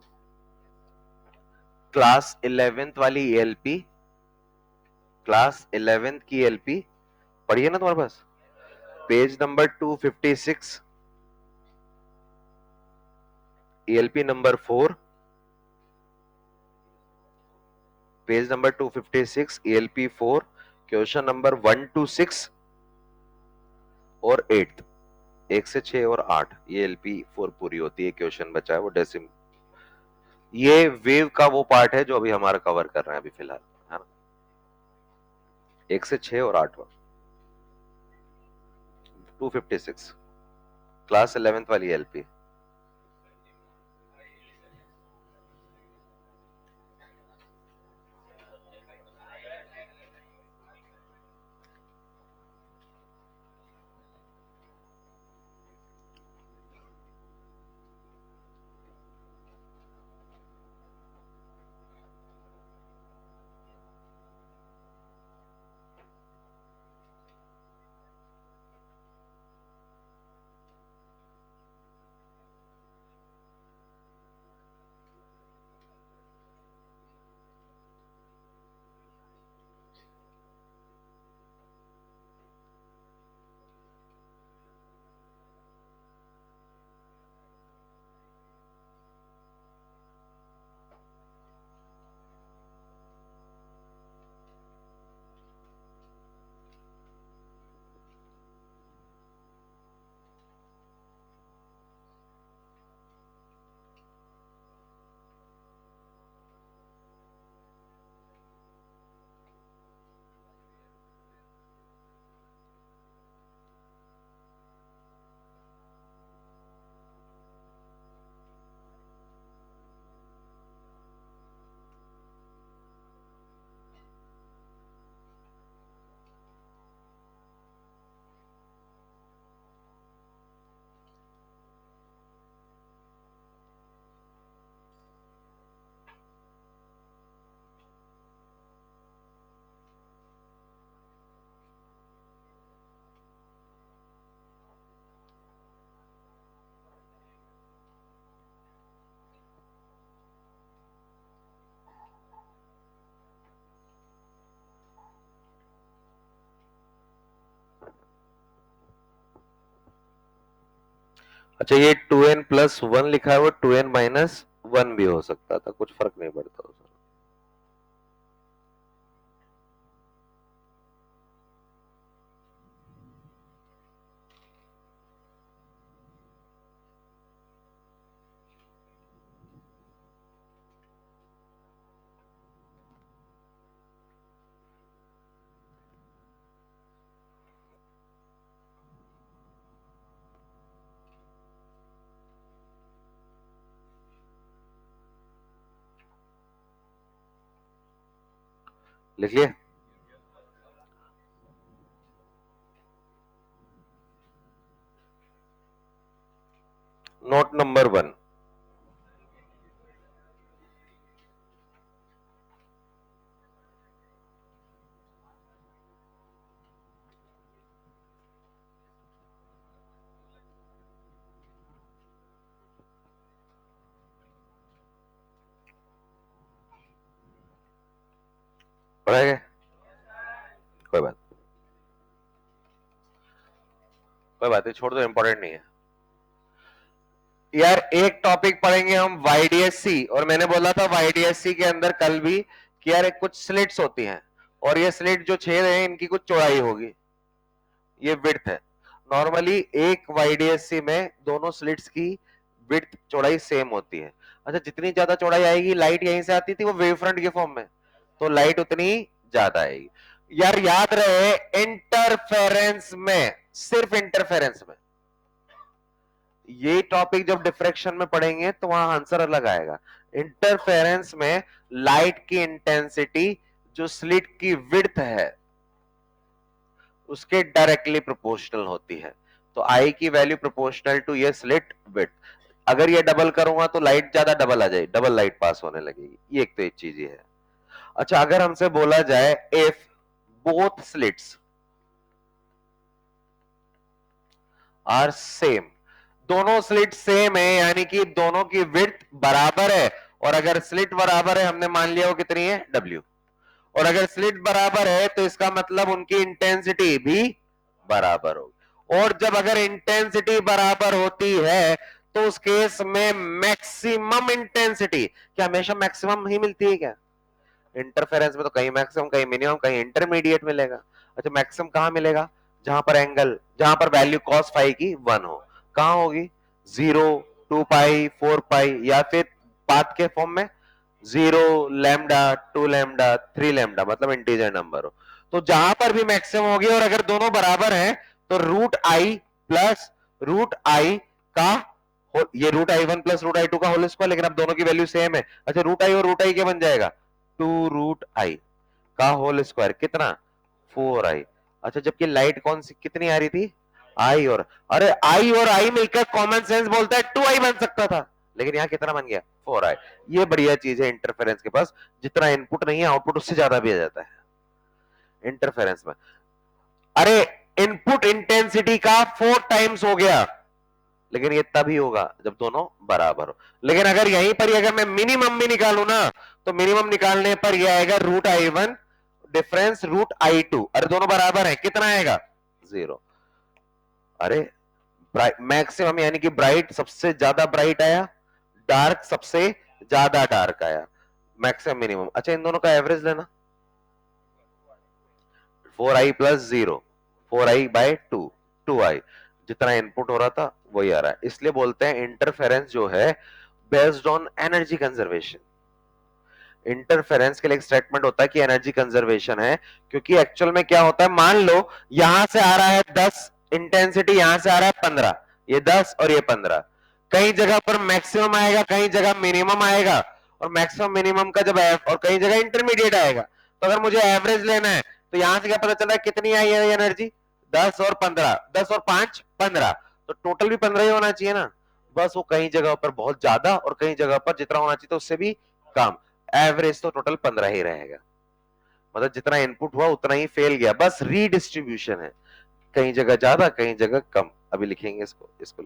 क्लास 11th वाली एलपी, क्लास 11th की एलपी पढ़ी है ना तुम्हारे पास? Page number 256, LP number 4, page number 256, LP 4, question number 1 to 6 और 8, 1 से 6 और 8, ये एलपी 4 पूरी होती है। क्वेश्चन बचा है वो डेसिम, ये वेव का वो पार्ट है जो अभी हमारा कवर कर रहे हैं अभी फिलहाल, है ना? 1 से 6 और 8 256, क्लास 11th वाली एलपी। अच्छा, ये 2n+1 लिखा है, वो 2n-1 भी हो सकता था, कुछ फर्क नहीं पड़ता उसमें। लिखिए। Note number 1। पढ़ेंगे, कोई बात, कोई बात नहीं, छोड़ दो, इंपॉर्टेंट नहीं है यार। एक टॉपिक पढ़ेंगे हम वाईडीएससी, और मैंने बोला था वाईडीएससी के अंदर कल भी कि यार कुछ स्लिट्स होती हैं, और ये स्लिट जो छेद है इनकी कुछ चौड़ाई होगी, ये विड्थ है। नॉर्मली एक वाईडीएससी में दोनों स्लिट्स की विड्थ चौड़ाई सेम होती है। अच्छा, जितनी ज्यादा चौड़ाई आएगी, लाइट यहीं से आती थी वो वेव फ्रंट के फॉर्म में, तो लाइट उतनी ज्यादा आएगी। यार याद रहे, इंटरफेरेंस में, सिर्फ इंटरफेरेंस में, ये टॉपिक जब डिफ्रैक्शन में पढ़ेंगे तो वहां आंसर अलग आएगा। इंटरफेरेंस में लाइट की इंटेंसिटी जो स्लिट की विड्थ है उसके डायरेक्टली प्रोपोर्शनल होती है। तो आई की वैल्यू प्रोपोर्शनल टू ये स्लिट विड्थ। अगर ये डबल करूंगा तो लाइट ज्यादा डबल आ जाएगी, डबल लाइट पास होने लगेगी। ये एक तो एक चीज ये है। अच्छा, अगर हमसे बोला जाए if both slits are same, दोनों स्लिट सेम है यानी कि दोनों की विड्थ बराबर है, और अगर स्लिट बराबर है हमने मान लिया वो कितनी है, डब्ल्यू, और अगर स्लिट बराबर है तो इसका मतलब उनकी इंटेंसिटी भी बराबर होगी। और जब अगर इंटेंसिटी बराबर होती है तो उस केस में मैक्सिमम इंटेंसिटी, क्या हमेशा मैक्सिमम ही मिलती है क्या? इंटरफेरेंस में तो कहीं मैक्सिमम, कहीं मिनिमम, कहीं इंटरमीडिएट मिलेगा। अच्छा, मैक्सिमम कहां मिलेगा? जहां पर एंगल, जहां पर वैल्यू कॉस फाई की 1 हो। कहां होगी? 0, 2 पाई, 4 पाई, या फिर पाथ के फॉर्म में 0 लैम्डा, 2 लैम्डा, 3 लैम्डा, मतलब इंटीजर नंबर हो। तो जहां पर भी मैक्सिमम होगी, और अगर दोनों बराबर हैं तो root I plus root I का ये root I one plus root I two का होल स्क्वायर, लेकिन अब दोनों की वैल्यू सेम है। अच्छा, रूट आई और रूट आई क्या बन जाएगा? 2 रूट आई का होल स्क्वायर, कितना? 4 आई। अच्छा, जबकि लाइट कौन सी कितनी आ रही थी? आई और, अरे आई और आई मिलकर कॉमन सेंस बोलता है 2 आई बन सकता था, लेकिन यहां कितना बन गया? 4 आई। ये बढ़िया चीज है इंटरफेरेंस के पास, जितना इनपुट नहीं है आउटपुट उससे ज्यादा भी आ जाता है इंटरफेरेंस में। अरे, इनपुट इंटेंसिटी का 4 टाइम्स हो गया, लेकिन ये तभी होगा जब दोनों बराबर हो। लेकिन अगर यहीं पर अगर मैं मिनिमम भी निकालू ना, तो मिनिमम निकालने पर यह आएगा root I one difference root I two. अरे दोनों बराबर है, कितना आएगा? 0। अरे, मैक्सिमम यानी कि ब्राइट सबसे ज्यादा ब्राइट आया, डार्क सबसे ज्यादा डार्क आया, मैक्सिमम मिनिमम। अच्छा, इन दोनों का एवरेज लेना, 4i plus 0, 4i bye 2, 2i, जितना इनपुट हो रहा था वही आ रहा है। इसलिए बोलते हैं इंटरफेरेंस जो है based on energy conservation. Interference के लिए एक स्टेटमेंट होता है कि एनर्जी कंजर्वेशन है, क्योंकि एक्चुअल में क्या होता है, मान लो यहां से आ रहा है 10 इंटेंसिटी, यहां से आ रहा है 15, ये 10 और ये 15, कई जगह पर मैक्सिमम आएगा, कई जगह मिनिमम आएगा, और मैक्सिमम मिनिमम का जब और कई जगह इंटरमीडिएट आएगा। तो अगर मुझे एवरेज लेना है तो यहां से क्या पता चल रहा है कितनी आई है एनर्जी? 10 और 15, 10 और 5 15, तो टोटल भी 15 ही होना चाहिए ना। बस वो कई जगह पर बहुत ज्यादा और कई जगह पर जितना होना चाहिए तो उससे भी कम, एवरेज तो टोटल 15 ही रहेगा। मतलब जितना इनपुट हुआ उतना ही फेल गया, बस रीडिस्ट्रीब्यूशन है, कहीं जगह ज्यादा कहीं जगह कम। अभी लिखेंगे इसको,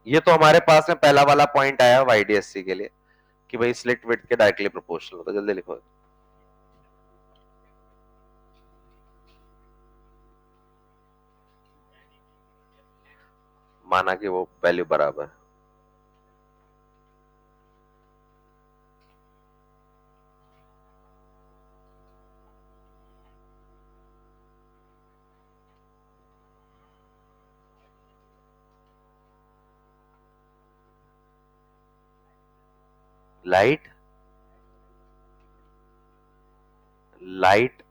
ये तो हमारे पास में पहला वाला पॉइंट आया वाईडीएससी के लिए कि भाई स्लिट विड्थ के डायरेक्टली प्रोपोर्शनल होता है। जल्दी लिखो। माना कि वो वैल्यू बराबर, लाइट, लाइट,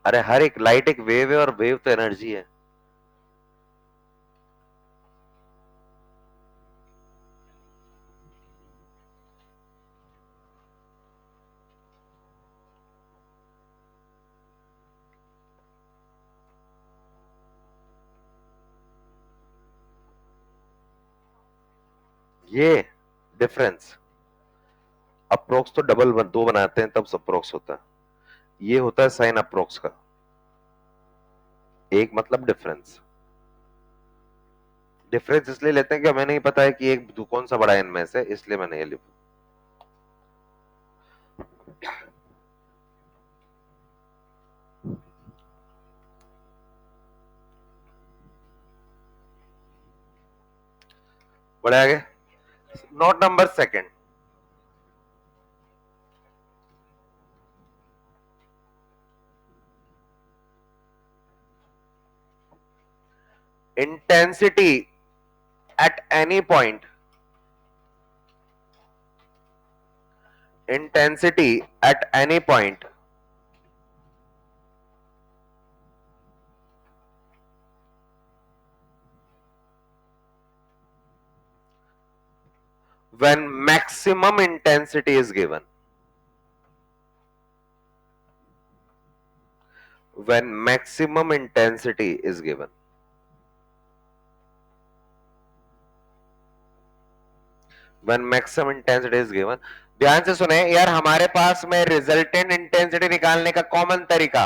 अरे हर एक लाइट एक वेव है, और वेव तो एनर्जी है। ये डिफरेंस अप्रोक्स तो डबल दो बनाते हैं तब अप्रोक्स होता है, ये होता है साइन अप्रोक्स का एक मतलब डिफरेंस। डिफरेंस इसलिए लेते हैं कि हमें नहीं पता है कि एक कौन सा बड़ा है इनमें से, इसलिए मैंने ये लिखा। बड़े आगे note number second, intensity at any point, intensity at any point when maximum intensity is given, when maximum intensity is given, when maximum intensity is given। ध्यान से सुने यार, हमारे पास में रिजल्टेंट इंटेंसिटी निकालने का कॉमन तरीका,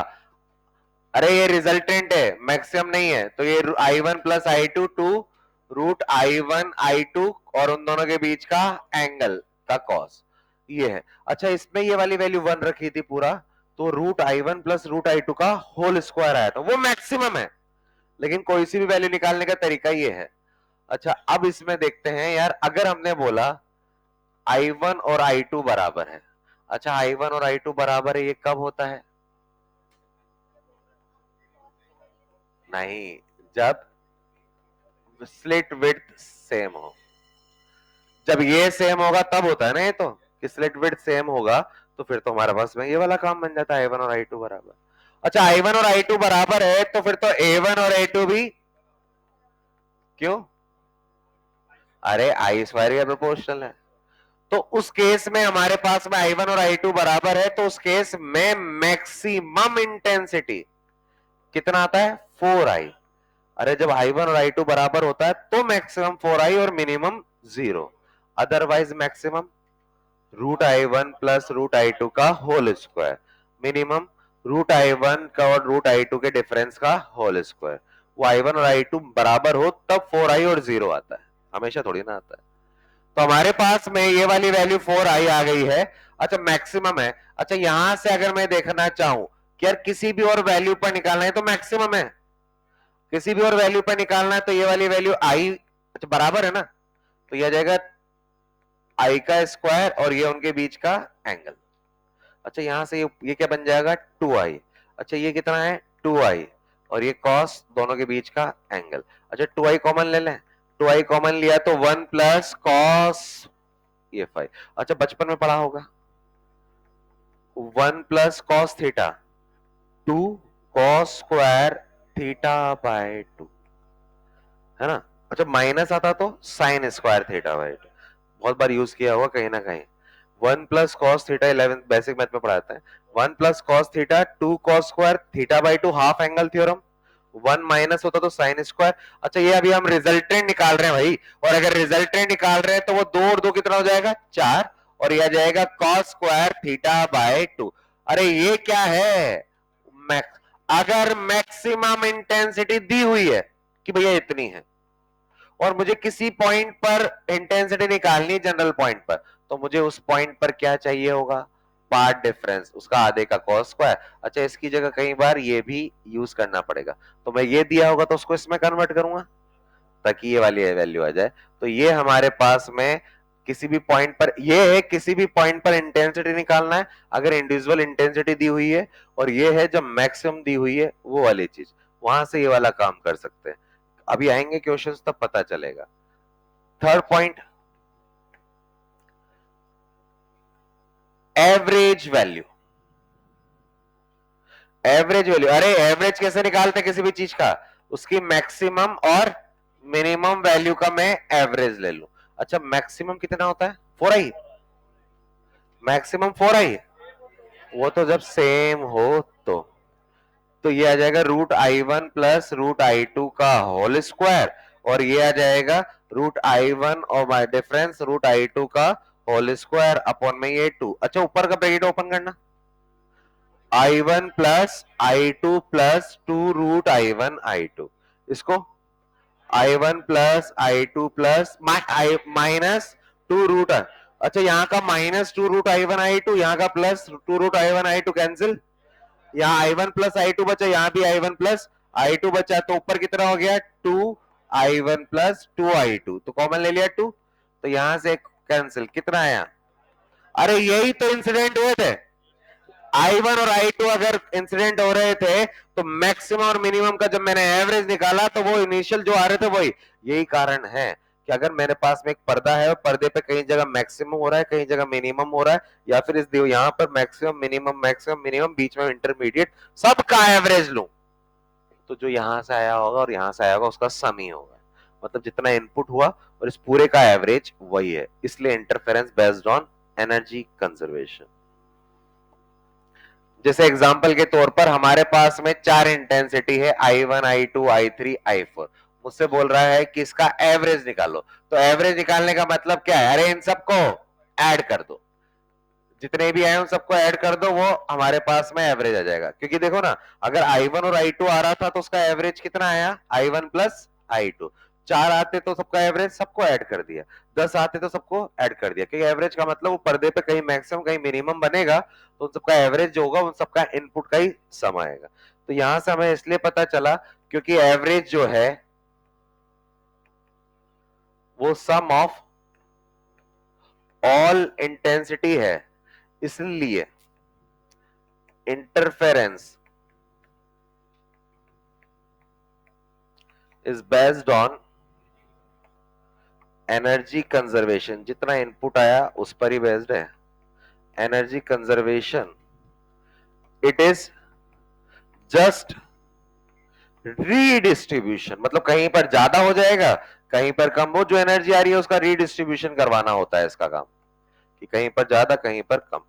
अरे ये रिजल्टेंट है मैक्सिमम नहीं है, तो ये I1 plus I2 to root I1 I2 और उन दोनों के बीच का एंगल का कॉस ये है। अच्छा इसमें ये वाली वैल्यू 1 रखी थी पूरा, तो root I1 plus root I2 का होल स्क्वायर आया था, वो मैक्सिमम है, लेकिन कोई सी भी वैल्यू निकालने का तरीका ये है। अच्छा अब इसमें देखते हैं यार, अगर हमने बोला I1 और I2 बराबर है, अच्छा I1 और I2 बराबर है, ये कब होता है? नहीं, जब स्लिट विड्थ सेम हो, जब ये सेम होगा तब होता है ना, ये तो कि स्लिट विड्थ सेम होगा, तो फिर तो हमारे पास में ये वाला काम बन जाता है I1 और I2 बराबर। अच्छा I1 और I2 बराबर है तो फिर तो A1 और A2 भी, क्यों? अरे आई स्क्वायर का प्रोपोर्शनल है, तो उस केस में हमारे पास में I1 और I2 बराबर है, तो उस केस में मैक्सिमम इंटेंसिटी कितना आता है? 4I। अरे जब I1 और I2 बराबर होता है तो मैक्सिमम 4I और minimum 0, otherwise maximum root I1 plus root I2 का whole square, minimum root I1 का और रूट I2 के डिफरेंस का होल स्क्वायर। वो I1 और I2 बराबर हो तब 4I और 0 आता है, हमेशा थोड़ी ना आता है। तो हमारे पास में ये वाली वैल्यू 4I आ गई है। अच्छा मैक्सिमम है, अच्छा यहां से अगर मैं देखना चाहूं कि यार किसी भी और वैल्यू पर निकालना है तो मैक्सिमम है, किसी भी और वैल्यू पर निकालना है तो ये वाली वैल्यू I अच्छा बराबर है ना, तो यह आ जाएगा I का स्क्वायर और ये उनके बीच का एंगल। अच्छा यहां से ये क्या बन जाएगा? 2I। अच्छा ये कितना है? 2I और ये cos दोनों के बीच का एंगल। अच्छा 2I कॉमन ले लें, 2I कॉमन लिया तो 1 प्लस कॉस ये 5। अच्छा बचपन में पढ़ा होगा 1 plus cos theta 2 cos square theta by 2, है ना? अच्छा माइनस आता तो साइन स्क्वायर थीटा बाय 2, बहुत बार यूज किया होगा कहीं ना कहीं। 1 plus cos theta 11 basic math में पढ़ाते हैं, 1 plus cos theta 2 cos square theta by 2 half angle theorem, 1 minus होता तो साइन स्क्वायर। अच्छा ये अभी हम रिजल्टेंट निकाल रहे हैं भाई, और अगर रिजल्टेंट निकाल रहे हैं तो वो 2 और 2 कितना हो जाएगा? 4, और यह जाएगा कॉस स्क्वायर थीटा बाय 2। अरे ये क्या है? मैक्स, अगर मैक्सिमम इंटेंसिटी दी हुई है कि भैया इतनी है और मुझे किसी पॉइंट पर इंटेंसिटी निकालनी है जनरल पॉइंट पर, तो मुझे उस पॉइंट पर क्या चाहिए होगा? पार्ट डिफरेंस, उसका आधे का कॉस स्क्वायर। अच्छा इसकी जगह कई बार ये भी यूज करना पड़ेगा, तो मैं ये दिया होगा तो उसको इसमें कन्वर्ट करूंगा ताकि ये वाली वैल्यू आ जाए। तो ये हमारे पास में किसी भी पॉइंट पर, ये है किसी भी पॉइंट पर इंटेंसिटी निकालना है अगर इंडिविजुअल इंटेंसिटी दी हुई है, और ये है जब मैक्सिमम दी हुई है वो वाली चीज, वहां से ये वाला काम कर सकते हैं। अभी आएंगे क्वेश्चंस तब पता चलेगा। Third point, average value. Average value, अरे एवरेज कैसे निकालते हैं किसी भी चीज का? उसकी मैक्सिमम और मिनिमम वैल्यू का मैं एवरेज ले लूं। अच्छा मैक्सिमम कितना होता है? 4I, मैक्सिमम 4I, वो तो जब सेम हो तो ये आ जाएगा root I1 plus root I2 का होल स्क्वायर, और ये आ जाएगा रूट I1 और माई डिफरेंस रूट I2 का होल स्क्वायर अपॉन में ये 2। अच्छा ऊपर का ब्रैकेट ओपन करना, I1 plus I2 plus 2 root I1 I2, इसको I1 plus I2 plus minus 2 root. अच्छा यहाँ का माइनस 2 रूट I1 I2, यहाँ का plus 2 root I1 I2 cancel, यहाँ I1 प्लस I2 बचा, यहाँ भी I1 प्लस I2 बचा, तो ऊपर कितना हो गया 2 I1 प्लस 2 I2, तो कॉमन ले लिया 2, तो यहां से कैंसिल, कितना आया। अरे यही तो इंसिडेंट हुए थे, I1 और I2 अगर इंसिडेंट हो रहे थे तो मैक्सिमम और मिनिमम का जब मैंने एवरेज निकाला तो वो इनिशियल जो आ रहे थे वही। यही कारण है कि अगर मेरे पास में एक पर्दा है और पर्दे पे कहीं जगह मैक्सिमम हो रहा है, कहीं जगह मिनिमम हो रहा है, या फिर इस यहाँ पर मैक्सिमम मिनिमम बीच में इंटरमीडिएट, सबका एवरेज लूं तो जो यहां से आया होगा और यहां से आया होगा उसका सम ही होगा, मतलब जितना इनपुट हुआ और इस पूरे का एवरेज वही है, इसलिए interference based on energy conservation. जैसे एग्जांपल के तौर पर हमारे पास में 4 इंटेंसिटी है, I1 I2 I3 I4, मुझसे बोल रहा है कि इसका एवरेज निकालो, तो एवरेज निकालने का मतलब क्या है, अरे इन सबको ऐड कर दो, जितने भी आए उन सबको ऐड कर दो, वो हमारे पास में एवरेज आ जाएगा। क्योंकि देखो ना, अगर I1 और I2 आ रहा था तो उसका एवरेज कितना आया, I1 प्लस I2, 4 आते तो सबका एवरेज सबको ऐड कर दिया, 10 आते तो सबको ऐड कर दिया, क्योंकि एवरेज का मतलब वो पर्दे पे कहीं मैक्सिमम कहीं मिनिमम बनेगा, तो उन सबका एवरेज जो होगा उन सबका इनपुट का ही सम आएगा। तो यहां से हमें इसलिए पता चला क्योंकि एवरेज जो है वो सम ऑफ ऑल इंटेंसिटी है, इसलिए interference is based on energy conservation, जितना इनपुट आया उस पर ही बेस्ड है energy conservation. It is just redistribution, मतलब कहीं पर ज्यादा हो जाएगा कहीं पर कम, हो जो एनर्जी आ रही है उसका रीडिस्ट्रीब्यूशन करवाना होता है इसका काम, कि कहीं पर ज्यादा कहीं पर कम।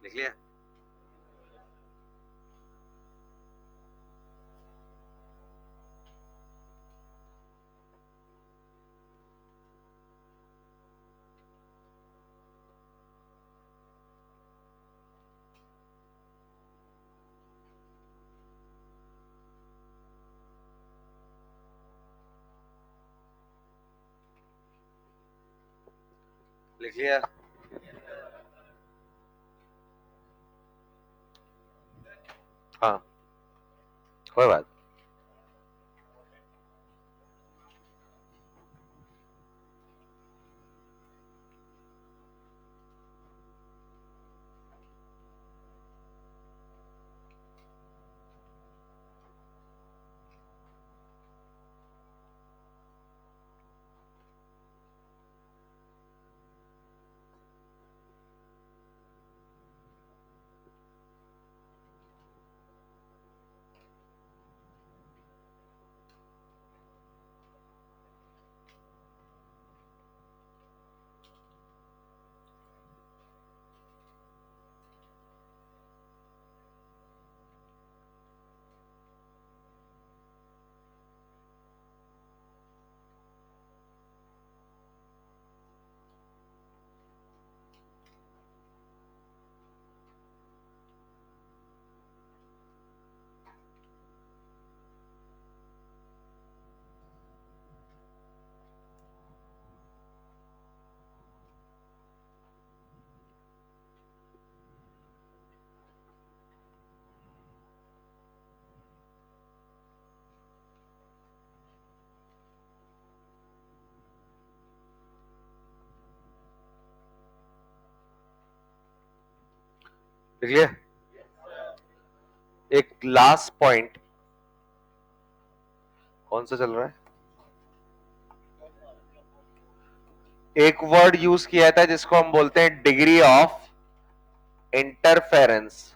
लिख लिया। लिख लिया। हाँ कोई बात। क्लियर। एक लास्ट पॉइंट कौन सा चल रहा है? एक वर्ड यूज किया था जिसको हम बोलते हैं डिग्री ऑफ इंटरफेरेंस।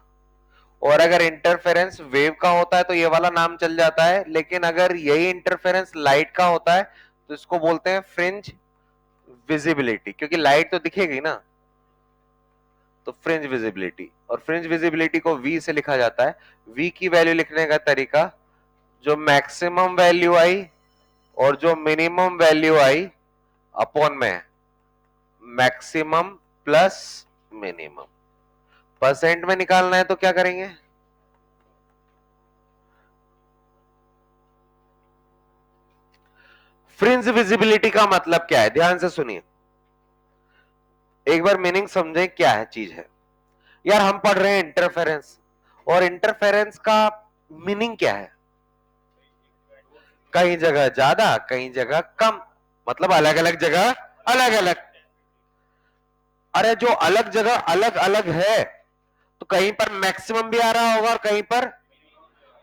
और अगर इंटरफेरेंस वेव का होता है तो ये वाला नाम चल जाता है, लेकिन अगर यही इंटरफेरेंस लाइट का होता है तो इसको बोलते हैं फ्रिंज विजिबिलिटी, क्योंकि लाइट तो दिखेगी ना, तो फ्रिंज विजिबिलिटी। और फ्रिंज विजिबिलिटी को V से लिखा जाता है। V की वैल्यू लिखने का तरीका, जो मैक्सिमम वैल्यू आई और जो मिनिमम वैल्यू आई अपॉन में मैक्सिमम प्लस मिनिमम। परसेंट में निकालना है तो क्या करेंगे? फ्रिंज विजिबिलिटी का मतलब क्या है, ध्यान से सुनिए, एक बार मीनिंग समझें क्या है चीज है। यार हम पढ़ रहे हैं इंटरफेरेंस, और इंटरफेरेंस का मीनिंग क्या है? कहीं जगह ज्यादा, कहीं जगह कम, मतलब अलग अलग जगह अलग अलग। अरे जो अलग जगह अलग अलग है तो कहीं पर मैक्सिमम भी आ रहा होगा और कहीं पर,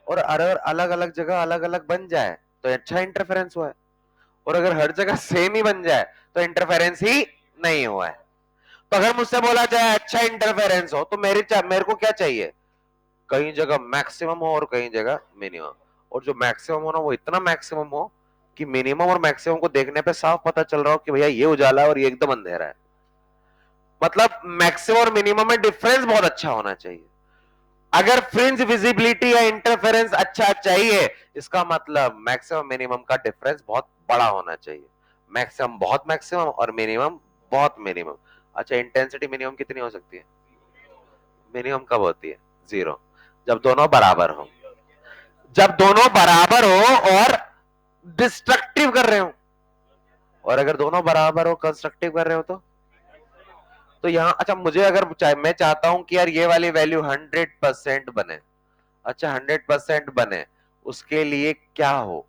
और अगर अलग अलग जगह अलग अलग बन जाए तो अच्छा इंटरफेरेंस हुआ है, और अगर हर जगह सेम ही बन जाए तो इंटरफेरेंस ही नहीं हुआ है। तो अगर मुझसे बोला जाए अच्छा इंटरफेरेंस हो तो मेरे को क्या चाहिए? कहीं जगह मैक्सिमम हो और कहीं जगह मिनिमम, और जो मैक्सिमम हो ना वो इतना मैक्सिमम हो कि मिनिमम और मैक्सिमम को देखने पे साफ पता चल रहा हो कि भैया ये उजाला है और ये एकदम अंधेरा है। मतलब मैक्सिमम और मिनिमम में डिफरेंस बहुत अच्छा होना चाहिए। अगर फ्रिंज विजिबिलिटी या इंटरफेरेंस अच्छा चाहिए, इसका मतलब मैक्सिमम मिनिमम का डिफरेंस बहुत बड़ा होना चाहिए। मैक्सिमम बहुत मैक्सिमम और मिनिमम बहुत मिनिमम। अच्छा, इंटेंसिटी मिनिमम कितनी हो सकती है? मिनिमम कब होती है? 0। जब दोनों बराबर हो, जब दोनों बराबर हो और डिस्ट्रक्टिव कर रहे हो, और अगर दोनों बराबर हो कंस्ट्रक्टिव कर रहे हो तो यहां अच्छा, मुझे अगर मैं चाहता हूं कि यार ये वाली वैल्यू 100% बने, अच्छा 100% बने, उसके लिए क्या हो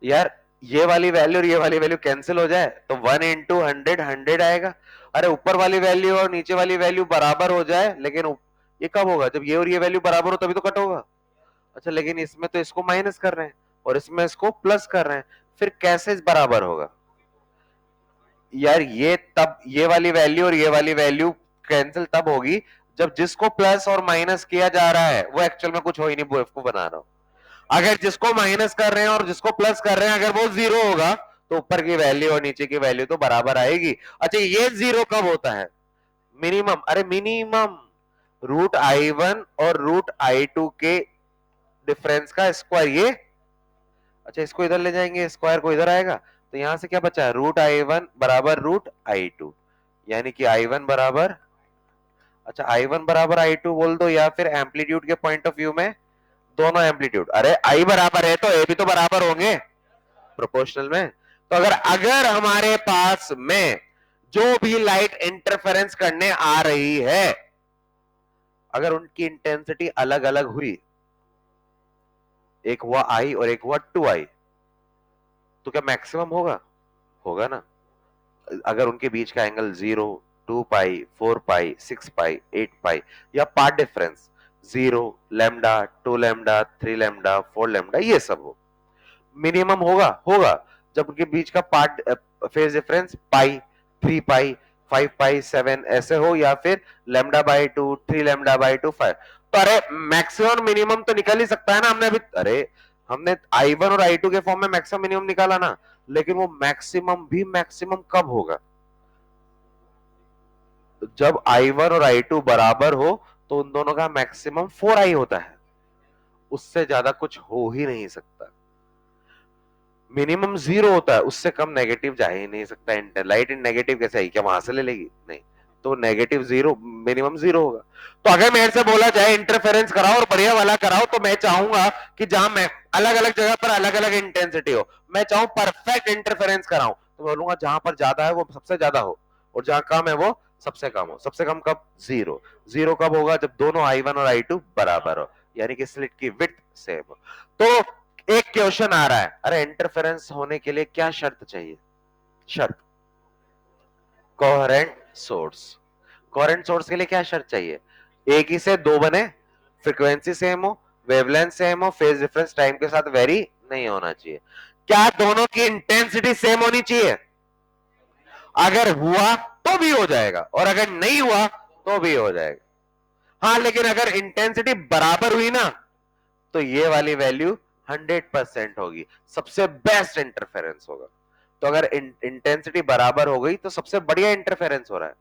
यार? ये वाली वैल्यू और ये वाली वैल्यू कैंसिल हो जाए तो 1 इंटू 100 100 आएगा। अरे ऊपर वाली वैल्यू और नीचे वाली वैल्यू बराबर हो जाए, लेकिन ये कब होगा? जब ये और ये वैल्यू बराबर हो तभी तो कट होगा। अच्छा, लेकिन इसमें तो इसको माइनस कर रहे हैं और इसमें इसको प्लस कर रहे हैं, फिर कैसे बराबर होगा? यार ये वाली वैल्यू और ये वाली वैल्यू कैंसिल तब होगी जब जिसको प्लस और माइनस किया जा रहा है वो एक्चुअल में कुछ हो ही नहीं, बेवकूफ बना रहा हूं। अगर जिसको माइनस कर रहे हैं और जिसको प्लस कर रहे हैं अगर वो 0 होगा तो ऊपर की वैल्यू और नीचे की वैल्यू तो बराबर आएगी। अच्छा, ये 0 कब होता है? मिनिमम। अरे मिनिमम √I1 और √I2 के डिफरेंस का स्क्वायर, ये। अच्छा, इसको इधर ले जाएंगे, स्क्वायर को इधर आएगा, तो यहां से क्या बचा? √I1 बराबर √I2, यानी कि I1 बराबर, अच्छा I1 बराबर I2 बोल दो, या फिर एम्पलीट्यूड के पॉइंट ऑफ व्यू में दोनों एम्पलीट्यूड, अरे I बराबर है तो A भी तो बराबर होंगे प्रोपोर्शनल में। तो अगर अगर हमारे पास में जो भी लाइट इंटरफेरेंस करने आ रही है, अगर उनकी इंटेंसिटी अलग अलग हुई, एक हुआ आई और एक हुआ 2i, तो क्या मैक्सिमम होगा? होगा ना। अगर उनके बीच का एंगल 0, 2 पाई, 4 पाई, 6 पाई, 8 पाई, या path difference 0, lambda, 2 lambda, 3 lambda, 4 lambda, ये सब हो, मिनिमम होगा। होगा जब उनके बीच का पार्ट फेज डिफरेंस पाई, 3 पाई, 5 पाई, 7 ऐसे हो, या फिर लैम्डा/2, 3 लैम्डा/2, 5। तो अरे मैक्सिमम मिनिमम तो निकल ही सकता है ना। हमने I1 और I2 के फॉर्म में मैक्सिमम मिनिमम निकाला ना, लेकिन वो मैक्सिमम भी मैक्सिमम कब होगा? जब I1 और I2 बराबर हो, तो उन दोनों का मैक्सिमम 4i होता है, उससे ज्यादा कुछ हो ही नहीं सकता। मिनिमम 0 होता है, उससे कम नेगेटिव जा ही नहीं सकता। लाइट इन नेगेटिव कैसे आई, क्या वहां से ले लेगी? नहीं। तो नेगेटिव 0, मिनिमम 0 होगा। तो अगर मेरे से बोला जाए इंटरफेरेंस कराओ और बढ़िया वाला कराओ, तो मैं चाहूंगा कि जहां मैं अलग अलग जगह पर अलग अलग इंटेंसिटी हो, मैं चाहूं परफेक्ट इंटरफेरेंस कराऊं, तो बोलूंगा जहां पर ज्यादा है वो सबसे ज्यादा हो, और जहां कम है वो सबसे कम हो। सबसे कम कब? 0। 0 कब होगा? जब दोनों I1 और I2 बराबर हो, यानी कि स्लिट की विड्थ सेम हो। तो एक क्वेश्चन आ रहा है, अरे इंटरफेरेंस होने के लिए क्या शर्त चाहिए? शर्त कोहेरेंट सोर्स। कोहेरेंट सोर्स के लिए क्या शर्त चाहिए? एक ही से दो बने, फ्रीक्वेंसी सेम हो, वेवलेंथ सेम हो, फेज डिफरेंस टाइम के साथ वेरी नहीं होना चाहिए। क्या दोनों की इंटेंसिटी सेम होनी चाहिए? अगर हुआ तो भी हो जाएगा, और अगर नहीं हुआ तो भी हो जाएगा। हाँ, लेकिन अगर इंटेंसिटी बराबर हुई ना, तो ये वाली वैल्यू 100% होगी, सबसे बेस्ट इंटरफेरेंस होगा। तो अगर इंटेंसिटी बराबर हो गई, तो सबसे बढ़िया इंटरफेरेंस हो रहा है,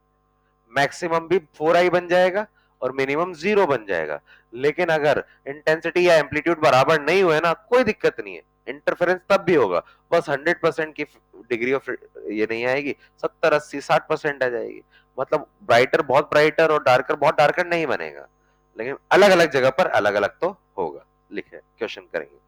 मैक्सिमम भी 4i बन जाएगा और मिनिमम 0 बन जाएगा। लेकिन अगर इंटेंसिटी या एम्पलीट्यूड बराबर नहीं हुए ना, कोई दिक्कत नहीं है, इंटरफेरेंस तब भी होगा, बस 100% की डिग्री ऑफ ये नहीं आएगी, 70, 80, 60% आ जाएगी। मतलब ब्राइटर बहुत ब्राइटर और डार्कर बहुत डार्कर नहीं बनेगा, लेकिन अलग अलग जगह पर अलग अलग तो होगा। लिखे क्वेश्चन करेंगे।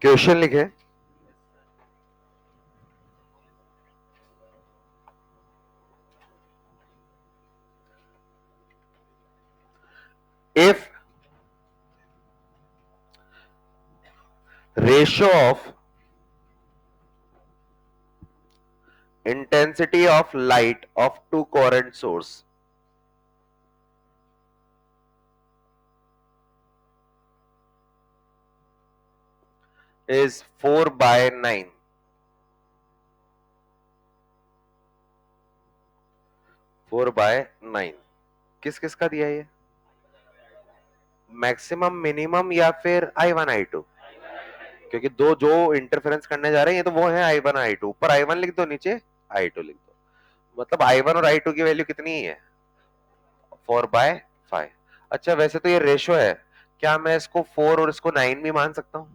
क्वेश्चन लिखे। If ratio of intensity of light of two coherent source is 4/9, 4/9 किस किस का दिया ये? मैक्सिमम, मिनिमम, या फिर I1 I2? क्योंकि दो जो इंटरफेरेंस करने जा रहे हैं ये तो वो है I1 I2, ऊपर I1 लिख दो, नीचे I2 लिख दो। मतलब I1 और I2 की वैल्यू कितनी है? 4/5। अच्छा, वैसे तो ये रेशो है, क्या मैं इसको 4 और इसको 9 भी मान सकता हूं?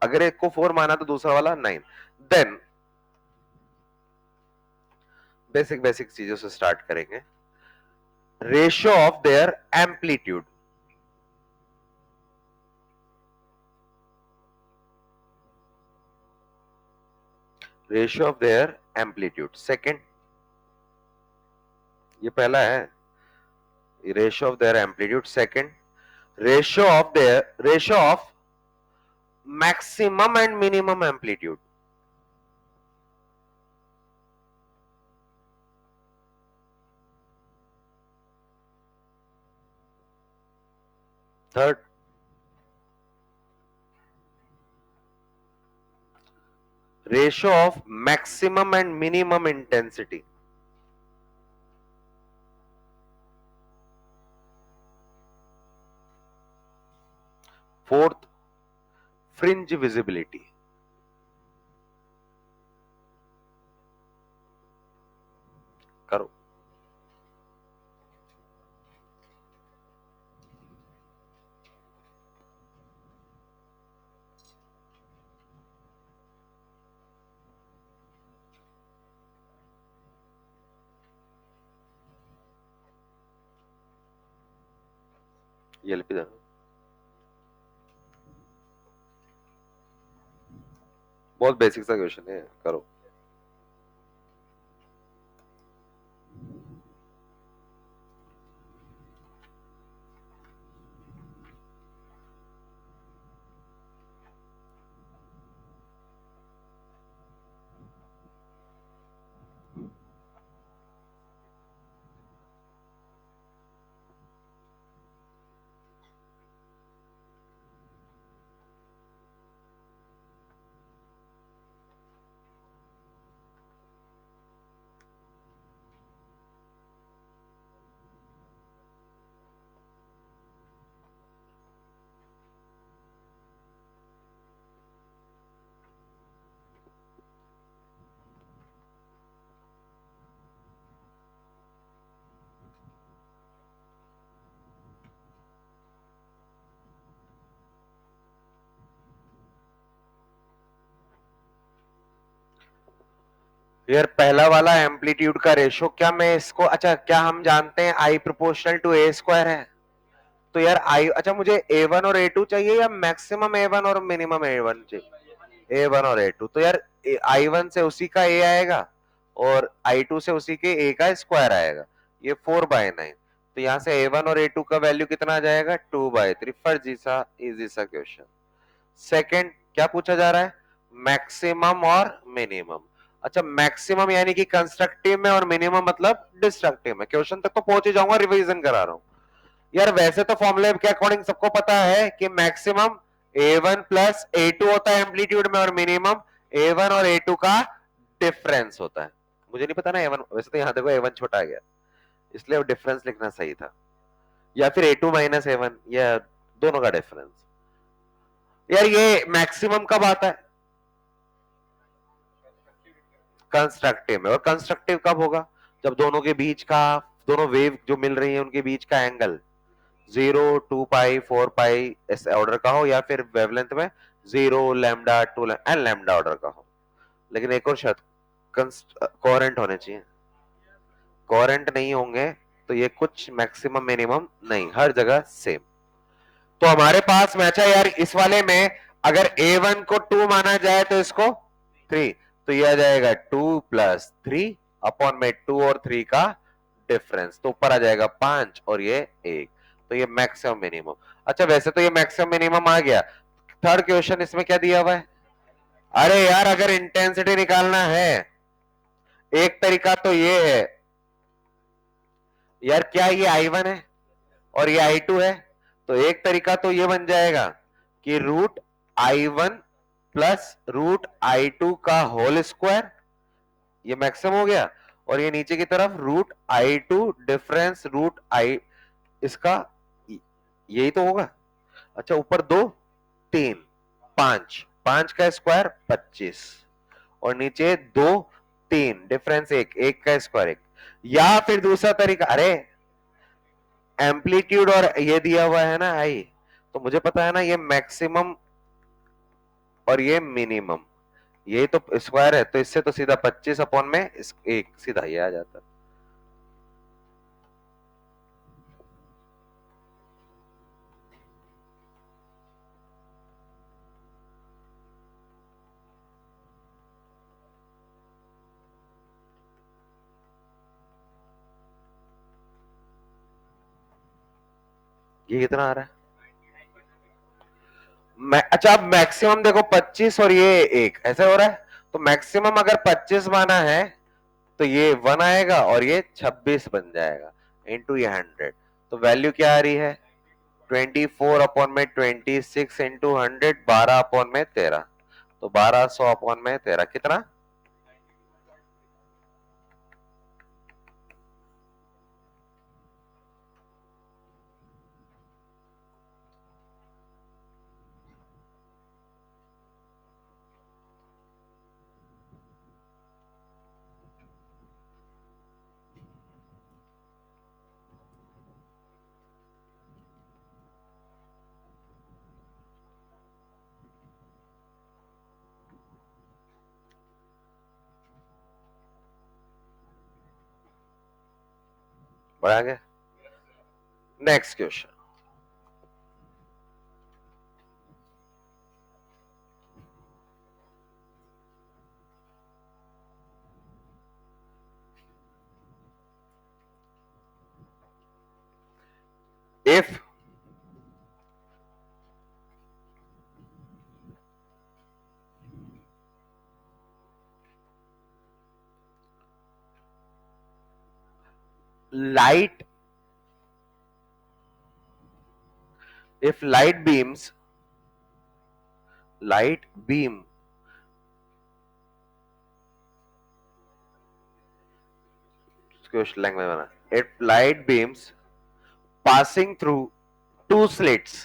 अगर एक को 4 माना तो दूसरा वाला 9। देन बेसिक बेसिक चीजों से स्टार्ट करेंगे. Ratio of their amplitude. Ratio of their amplitude. Second, ये पहला है, ratio of their amplitude. Second, ratio of maximum and minimum amplitude. Third, ratio of maximum and minimum intensity. Fourth, fringe visibility. करो. ये लिख दो. बहुत basic सा question है, करो. यार पहला वाला एम्पलीट्यूड का रेशो, क्या मैं इसको, अच्छा क्या हम जानते हैं I proportional to A square है? तो यार आई, अच्छा मुझे A1 और A2 चाहिए या मैक्सिमम A1 और मिनिमम A1 चाहिए? A1 और A2. तो यार I1 से उसी का A आएगा और I2 से उसी के A का स्क्वायर आएगा. ये 4/9. तो यहां से A1 और A2 का वैल्यू कितना आ जाएगा? 2/3. फर्जी सा इजी सा क्वेश्चन. सेकंड, क्या पूछा जा रहा है? मैक्सिमम और मिनिमम. अच्छा मैक्सिमम यानी कि कंस्ट्रक्टिव में और मिनिमम मतलब डिस्ट्रक्टिव में. क्वेश्चन तक तो पहुंच ही जाऊंगा, रिवीजन करा रहा हूं. यार वैसे तो फॉर्मूले के अकॉर्डिंग सबको पता है कि मैक्सिमम A1 प्लस A2 होता है एम्पलीट्यूड में और मिनिमम A1 और A2 का डिफरेंस होता है. मुझे नहीं पता ना A1, वैसे तो यहां देखो A1 छोटा आ गया इसलिए डिफरेंस लिखना सही था, या फिर A2 माइनस A1, या दोनों का डिफरेंस. यार ये मैक्सिमम कब आता है? कंस्ट्रक्टिव में. और कंस्ट्रक्टिव कब होगा? जब दोनों के बीच का, दोनों वेव जो मिल रही है उनके बीच का एंगल 0, 2 पाई, 4 पाई इस ऑर्डर का हो, या फिर वेवलेंथ में 0, लैम्डा, 2 एंड लैम्डा ऑर्डर का हो. लेकिन एक और शर्त, कोहेरेंट होने चाहिए. कोहेरेंट नहीं होंगे तो ये कुछ मैक्सिमम मिनिमम नहीं, हर जगह सेम. तो हमारे पास मैच है यार इस वाले में. अगर A1 को 2 माना जाए तो इसको 3, तो ये आ जाएगा 2 प्लस 3 अपॉन में 2 और 3 का डिफरेंस, तो ऊपर आ जाएगा 5 और ये 1. तो ये मैक्सिमम मिनिमम. अच्छा वैसे तो ये मैक्सिमम मिनिमम आ गया. थर्ड क्वेश्चन इसमें क्या दिया हुआ है? अरे यार अगर इंटेंसिटी निकालना है, एक तरीका तो ये है यार, क्या ये I1 है और ये I2 है, तो एक तरीका तो ये बन जाएगा कि root I1 plus root I2 का होल स्क्वायर, ये मैक्सिमम हो गया. और ये नीचे की तरफ root I2 difference root I, इसका यही तो होगा. अच्छा ऊपर 2, 3, 5, 5 का स्क्वायर 25, और नीचे 2, 3 डिफरेंस 1, 1 का स्क्वायर 1. या फिर दूसरा तरीका, अरे एम्पलीट्यूड और ये दिया हुआ है ना आई, तो मुझे पता है ना ये मैक्सिमम और ये मिनिमम, ये तो स्क्वायर है, तो इससे तो सीधा 25 अपॉन में एक सीधा ये आ जाता। ये कितना आ रहा है? अच्छा, अब मैक्सिमम देखो 25 और ये एक ऐसे हो रहा है, तो मैक्सिमम अगर 25 माना है तो ये 1 आएगा और ये 26 बन जाएगा इंटू ये 100। तो वैल्यू क्या आ रही है? 24 अपॉन में 26 इंटू 100, 12 अपॉन में 13। तो 1200 अपॉन में 13 कितना? बढ़ा गया। Next question. If light if light beam question language बना, if light beams passing through two slits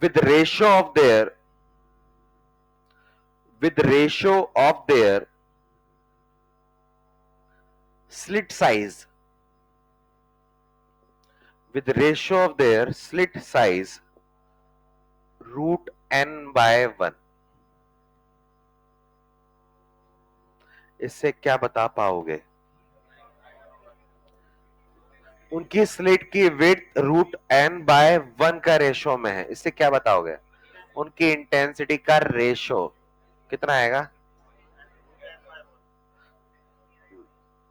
with ratio of their slit size root n by 1, इससे क्या बता पाओगे? उनकी स्लिट की विड्थ रूट n बाय 1 का रेशो में है, इससे क्या बताओगे? उनकी इंटेंसिटी का रेशो कितना आएगा?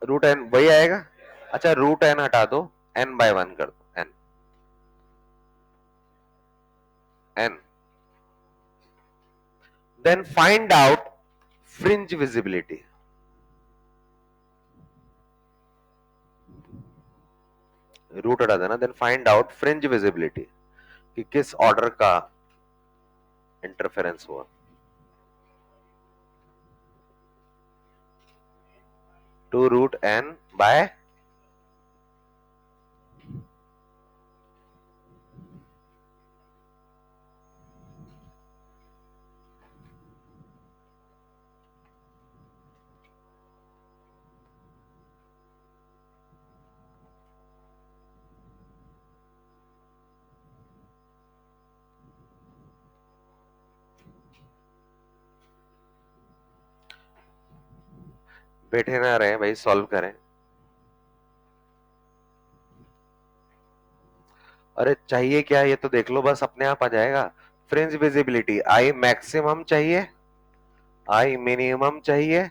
रूट एन वही आएगा। अच्छा, रूट एन हटा दो, n बाय 1 कर दो, n then find out fringe visibility. Root हटा देना, then find out fringe visibility कि किस ऑर्डर का इंटरफेरेंस हुआ। 2 रूट n बाय बैठे ना रहे भाई, सॉल्व करें। अरे चाहिए क्या, ये तो देख लो, बस अपने आप आ जाएगा। फ्रिंज विजिबिलिटी आई मैक्सिमम चाहिए, आई मिनिमम चाहिए,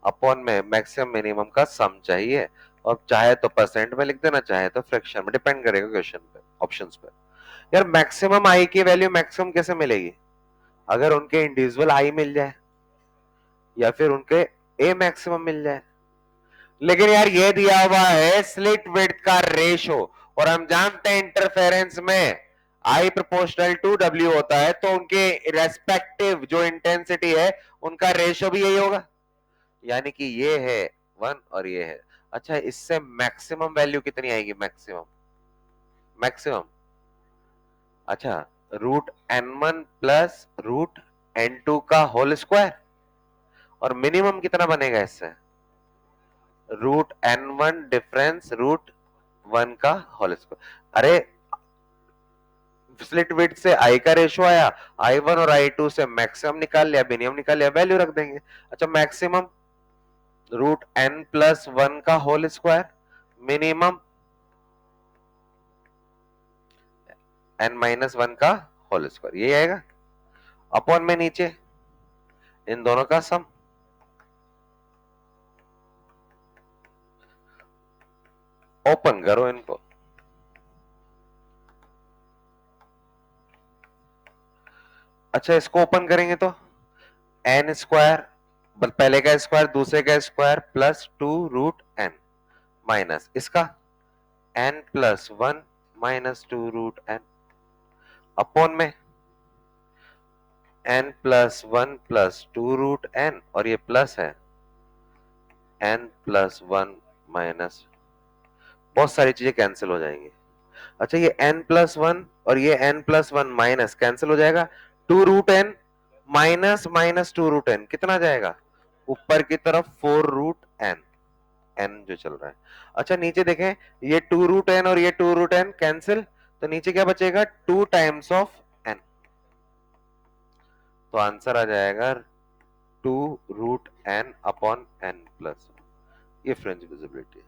अपॉन में मैक्सिमम मिनिमम का सम चाहिए। और चाहे तो परसेंट में लिख देना, चाहे तो फ्रैक्शन में, डिपेंड करेगा क्वेश्चन पे, ऑप्शंस पे। यार मैक्सिमम आई की वैल्यू मैक्सिमम कैसे मिलेगी? अगर उनके इंडिविजुअल आई मिल जाए या फिर उनके ए मैक्सिमम मिल जाए। लेकिन यार ये दिया हुआ है स्लिट विड्थ का रेशो, और हम जानते हैं इंटरफेरेंस में आई प्रोपोर्शनल टू डब्ल्यू होता है, तो उनके रेस्पेक्टिव जो इंटेंसिटी है उनका रेशो भी यही होगा, यानी कि ये है 1 और ये है। अच्छा, इससे मैक्सिमम वैल्यू कितनी आएगी? मैक्सिमम मैक्सिमम अच्छा, root n1 plus root n2 का होल स्क्वायर, और मिनिमम कितना बनेगा इससे? रूट n1 डिफरेंस रूट 1 का होल स्क्वायर। अरे स्लिट विड्थ से आई का रेशियो आया, I1 और I2 से मैक्सिमम निकाल लिया, मिनिमम निकाल लिया, वैल्यू रख देंगे। अच्छा मैक्सिमम √n+1 का होल स्क्वायर, मिनिमम n-1 का होल स्क्वायर, ये आएगा। अपॉन में नीचे इन दोनों का सम। ओपन करो इनको, अच्छा इसको ओपन करेंगे तो n स्क्वायर, पहले का स्क्वायर दूसरे का स्क्वायर प्लस 2√n माइनस इसका n+1 -2√n अपॉन में n+1 +2√n और ये प्लस है n+1 माइनस, बहुत सारी चीजें कैंसिल हो जाएंगी। अच्छा ये n+1 और ये n+1 माइनस कैंसिल हो जाएगा, 2√n माइनस माइनस 2√n कितना जाएगा ऊपर की तरफ 4√n, n जो चल रहा है। अच्छा नीचे देखें, ये 2√n और ये 2√n कैंसिल, तो नीचे क्या बचेगा 2 टाइम्स ऑफ n, तो आंसर आ जाएगा 2√n अपॉन n+1। ये फ्रिंज विजिबिलिटी है।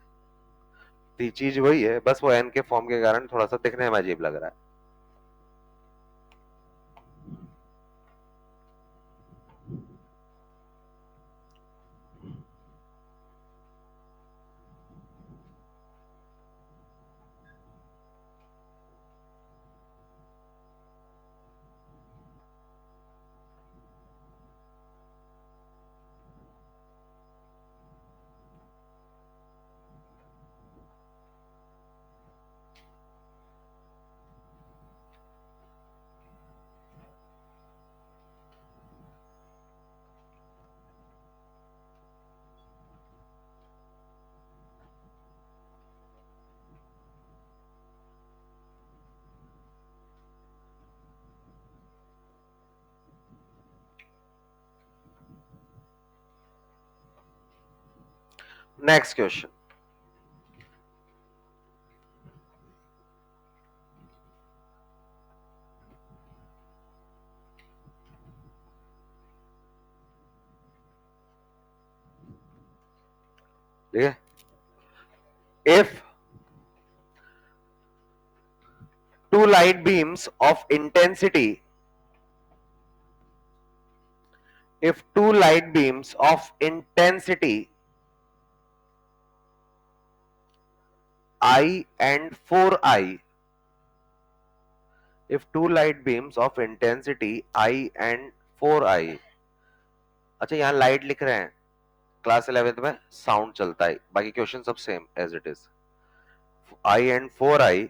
तो चीज वही है, बस वो n के फॉर्म के कारण थोड़ा सा दिखने में अजीब लग रहा है। नेक्स्ट क्वेश्चन, ठीक है। If two light beams of intensity, if two light beams of intensity I and 4I, if two light beams of intensity I and 4I, अच्छा यहां लाइट लिख रहे हैं, क्लास 11th में साउंड चलता है, बाकी क्वेश्चन सब same as it is. I and 4I,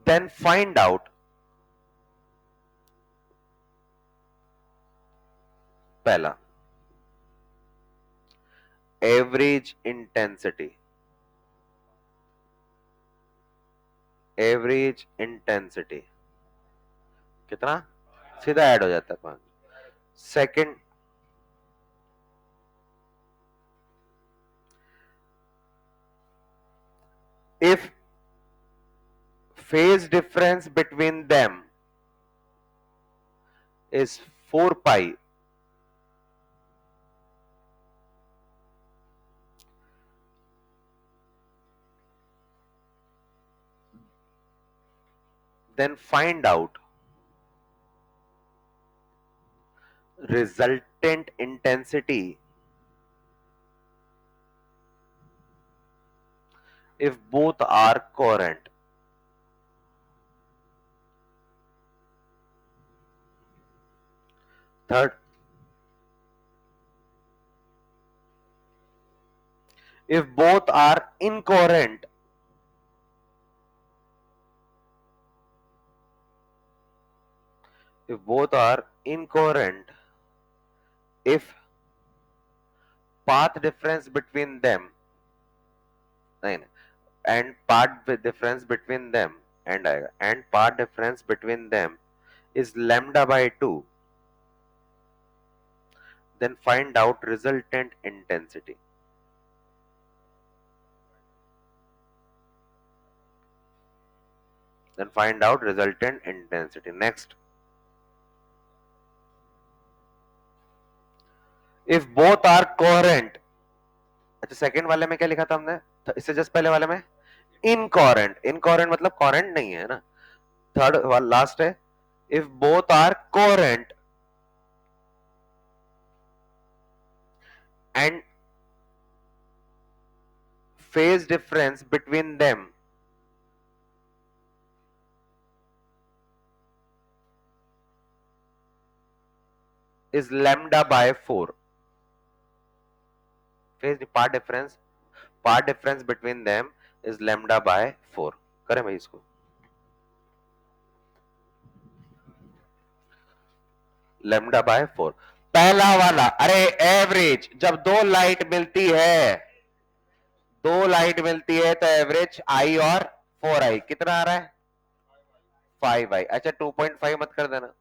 then find out पहला एवरेज इंटेंसिटी, एवरेज इंटेंसिटी कितना, सीधा ऐड हो जाता है 5। Second, if phase difference between them is 4 pi, then find out resultant intensity if both are coherent. Third, if both are incoherent, if both are incoherent, if path difference between them, and path difference between them, and path difference between them is lambda by 2, then find out resultant intensity. then find out resultant intensity. Next, if both are coherent. अच्छा, second वाले में क्या लिखा था हमने, इससे just पहले वाले में इनकोहेरेंट. इनकोहेरेंट मतलब कोहेरेंट नहीं है ना. थर्ड लास्ट है, if both are coherent and phase difference between them is lambda by 4. Part difference between them is lambda by 4. करें भाई इसको. lambda by 4. पहला वाला, अरे एवरेज, जब दो लाइट मिलती है तो एवरेज आई और 4i कितना आ रहा है 5i. अच्छा 2.5 मत कर देना,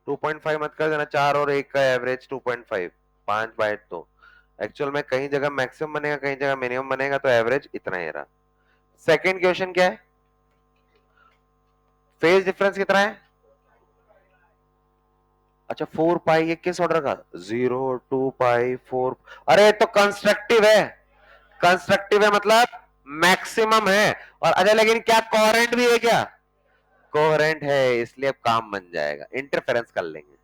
2.5 मत कर देना, 4 और 1 का एवरेज 2.5, 5 बाय 2. एक्चुअल में कहीं जगह मैक्सिमम बनेगा, कहीं जगह मिनिमम बनेगा, तो एवरेज इतना ही रहा. सेकंड क्वेश्चन क्या है, फेज डिफरेंस कितना है. अच्छा 4 पाई, ये किस ऑर्डर का, 0 2 पाई 4. अरे तो कंस्ट्रक्टिव है मतलब मैक्सिमम है. और अच्छा लेकिन क्या कोहेरेंट भी है, क्या कोहेरेंट है, इसलिए अब काम बन जाएगा, इंटरफेरेंस कर लेंगे.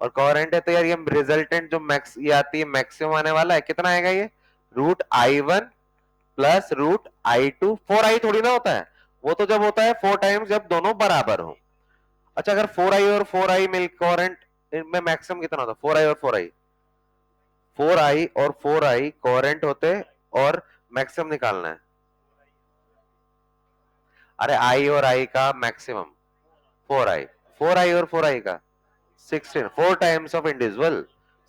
और कोहेरेंट है तो यार ये रिजल्टेंट जो मैक्स ये आती है मैक्सिमम आने वाला है, कितना आएगा ये √i1 प्लस √i2. 4i थोड़ी ना होता है, वो तो जब होता है 4 टाइम्स जब दोनों बराबर हो. अच्छा अगर 4i और 4i मिल कोहेरेंट में मैक्सिमम कितना होता है, 4i और 4i, 4i और 4i कोहेरेंट होते और मैक्सिमम निकालना है. अरे i और i का मैक्सिमम 4i, 4i और 4i का 16, 4 टाइम्स ऑफ इंडिविजुअल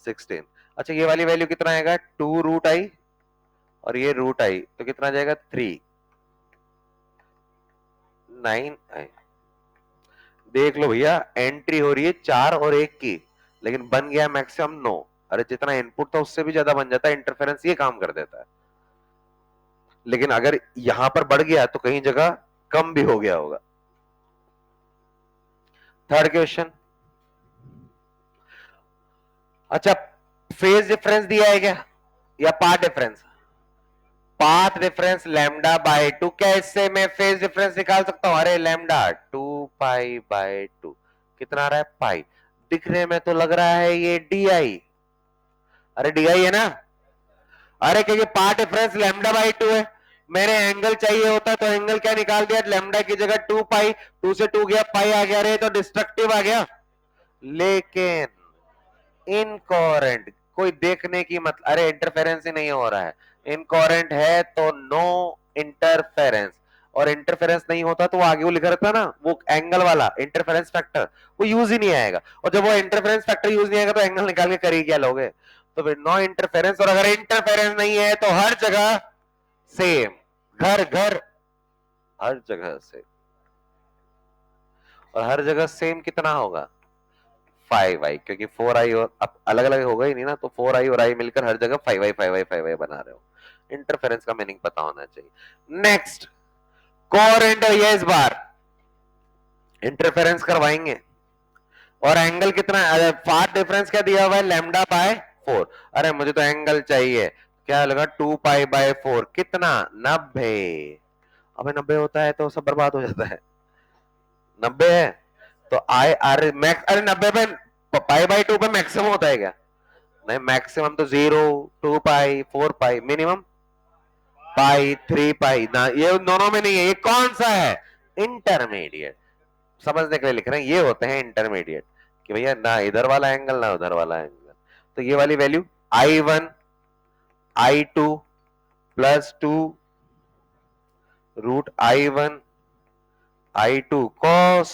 16. अच्छा ये वाली वैल्यू कितना आएगा 2√i और ये √i, तो कितना जाएगा 3, 9i. देख लो भैया एंट्री हो रही है 4 और 1 की, लेकिन बन गया मैक्सिमम 9. अरे जितना इनपुट था उससे भी ज्यादा बन जाता है, इंटरफेरेंस ये काम कर देता है. लेकिन अगर यहां पर बढ़ गया तो कहीं जगह कम भी हो गया होगा. थर्ड क्वेश्चन, अच्छा फेज डिफरेंस दिया है क्या या path difference, path difference lambda by 2. क्या इससे मैं फेज डिफरेंस निकाल सकता हूं, अरे लैम्डा 2 पाई बाय 2 कितना आ रहा है पाई. दिखने में तो लग रहा है ये डी. अरे डी है ना, अरे क्योंकि पाथ डिफरेंस लैम्डा बाय 2 है, मैंने एंगल चाहिए होता तो एंगल क्या निकाल दिया, लैम्डा की जगह 2 पाई, 2 से 2 गया पाई आ गया, अरे तो डिस्ट्रक्टिव आ गया. लेकिन इनकोहेरेंट कोई देखने की मतलब, अरे इंटरफेरेंस ही नहीं हो रहा है. इनकोहेरेंट है तो नो इंटरफेरेंस, और इंटरफेरेंस नहीं होता तो वो आगे वो लिखा रहता है ना, वो एंगल वाला इंटरफेरेंस फैक्टर वो यूज ही नहीं आएगा. और जब वो इंटरफेरेंस फैक्टर यूज नहीं आएगा तो एंगल निकाल के करिए क्या लोगे. तो फिर नो इंटरफेरेंस, और अगर इंटरफेरेंस नहीं है तो हर जगह सेम, घर घर हर जगह से, और हर जगह सेम कितना होगा 5i, क्योंकि 4i और अब अलग अलग होगा ही नहीं ना, तो 4i और i मिलकर हर जगह 5i 5i 5i बना रहे हो. इंटरफेरेंस का मीनिंग पता होना चाहिए. नेक्स्ट कोहेरेंट है ये, इस बार इंटरफेरेंस करवाएंगे. और एंगल कितना, पाथ डिफरेंस क्या दिया हुआ है लैम्डा बाय 4. अरे मुझे तो एंगल चाहिए, क्या लगा 2 पाई बाय 4 कितना 90. अबे 90 होता है तो सब बर्बाद हो जाता है, 90 है तो आई अरे मैक्स, अरे 90 पे पाई बाय 2 पे मैक्सिमम होता है क्या, नहीं मैक्सिमम तो 0 2 पाई 4 पाई, मिनिमम पाई 3 पाई ना, ये दोनों में नहीं है, ये कौन सा है इंटरमीडिएट. समझने के लिए लिख रहे हैं, ये होते हैं इंटरमीडिएट, कि भैया ना इधर वाला एंगल ना उधर वाला एंगल. तो ये वाली value i1 i2 plus 2 √i1 i2 cos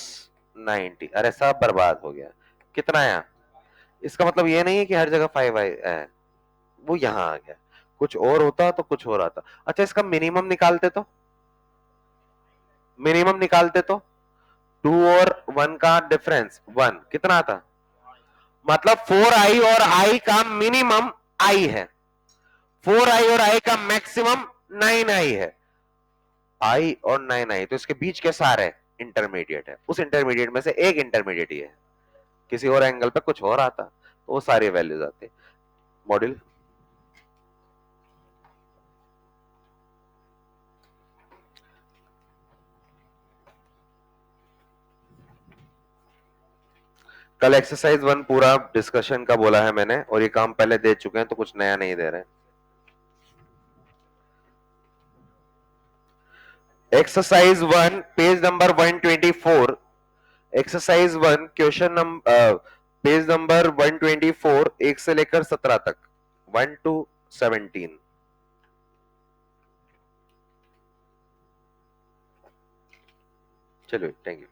90. अरे सब बर्बाद हो गया. कितना आया, इसका मतलब ये नहीं है कि हर जगह 5i है, वो यहां आ गया, कुछ और होता तो कुछ हो रहा था. अच्छा इसका मिनिमम निकालते तो, मिनिमम निकालते तो 2 और 1 का डिफरेंस 1 कितना आता, मतलब 4i और i का मिनिमम i है, 4i और i का मैक्सिमम 9i है. आई और 9i, तो इसके बीच के सारे इंटरमीडिएट है, उस इंटरमीडिएट में से एक इंटरमीडिएट ही है, किसी और एंगल पे कुछ और आता तो वो सारी वैल्यूज आती। मॉड्यूल कल एक्सरसाइज 1 पूरा डिस्कशन का बोला है मैंने, और ये काम पहले दे चुके हैं तो कुछ नया नहीं दे रहे। Exercise 1 page number 124, exercise 1 question number page number 124, 1 से लेकर 17 तक, 1 to 17। चलो थैंक यू।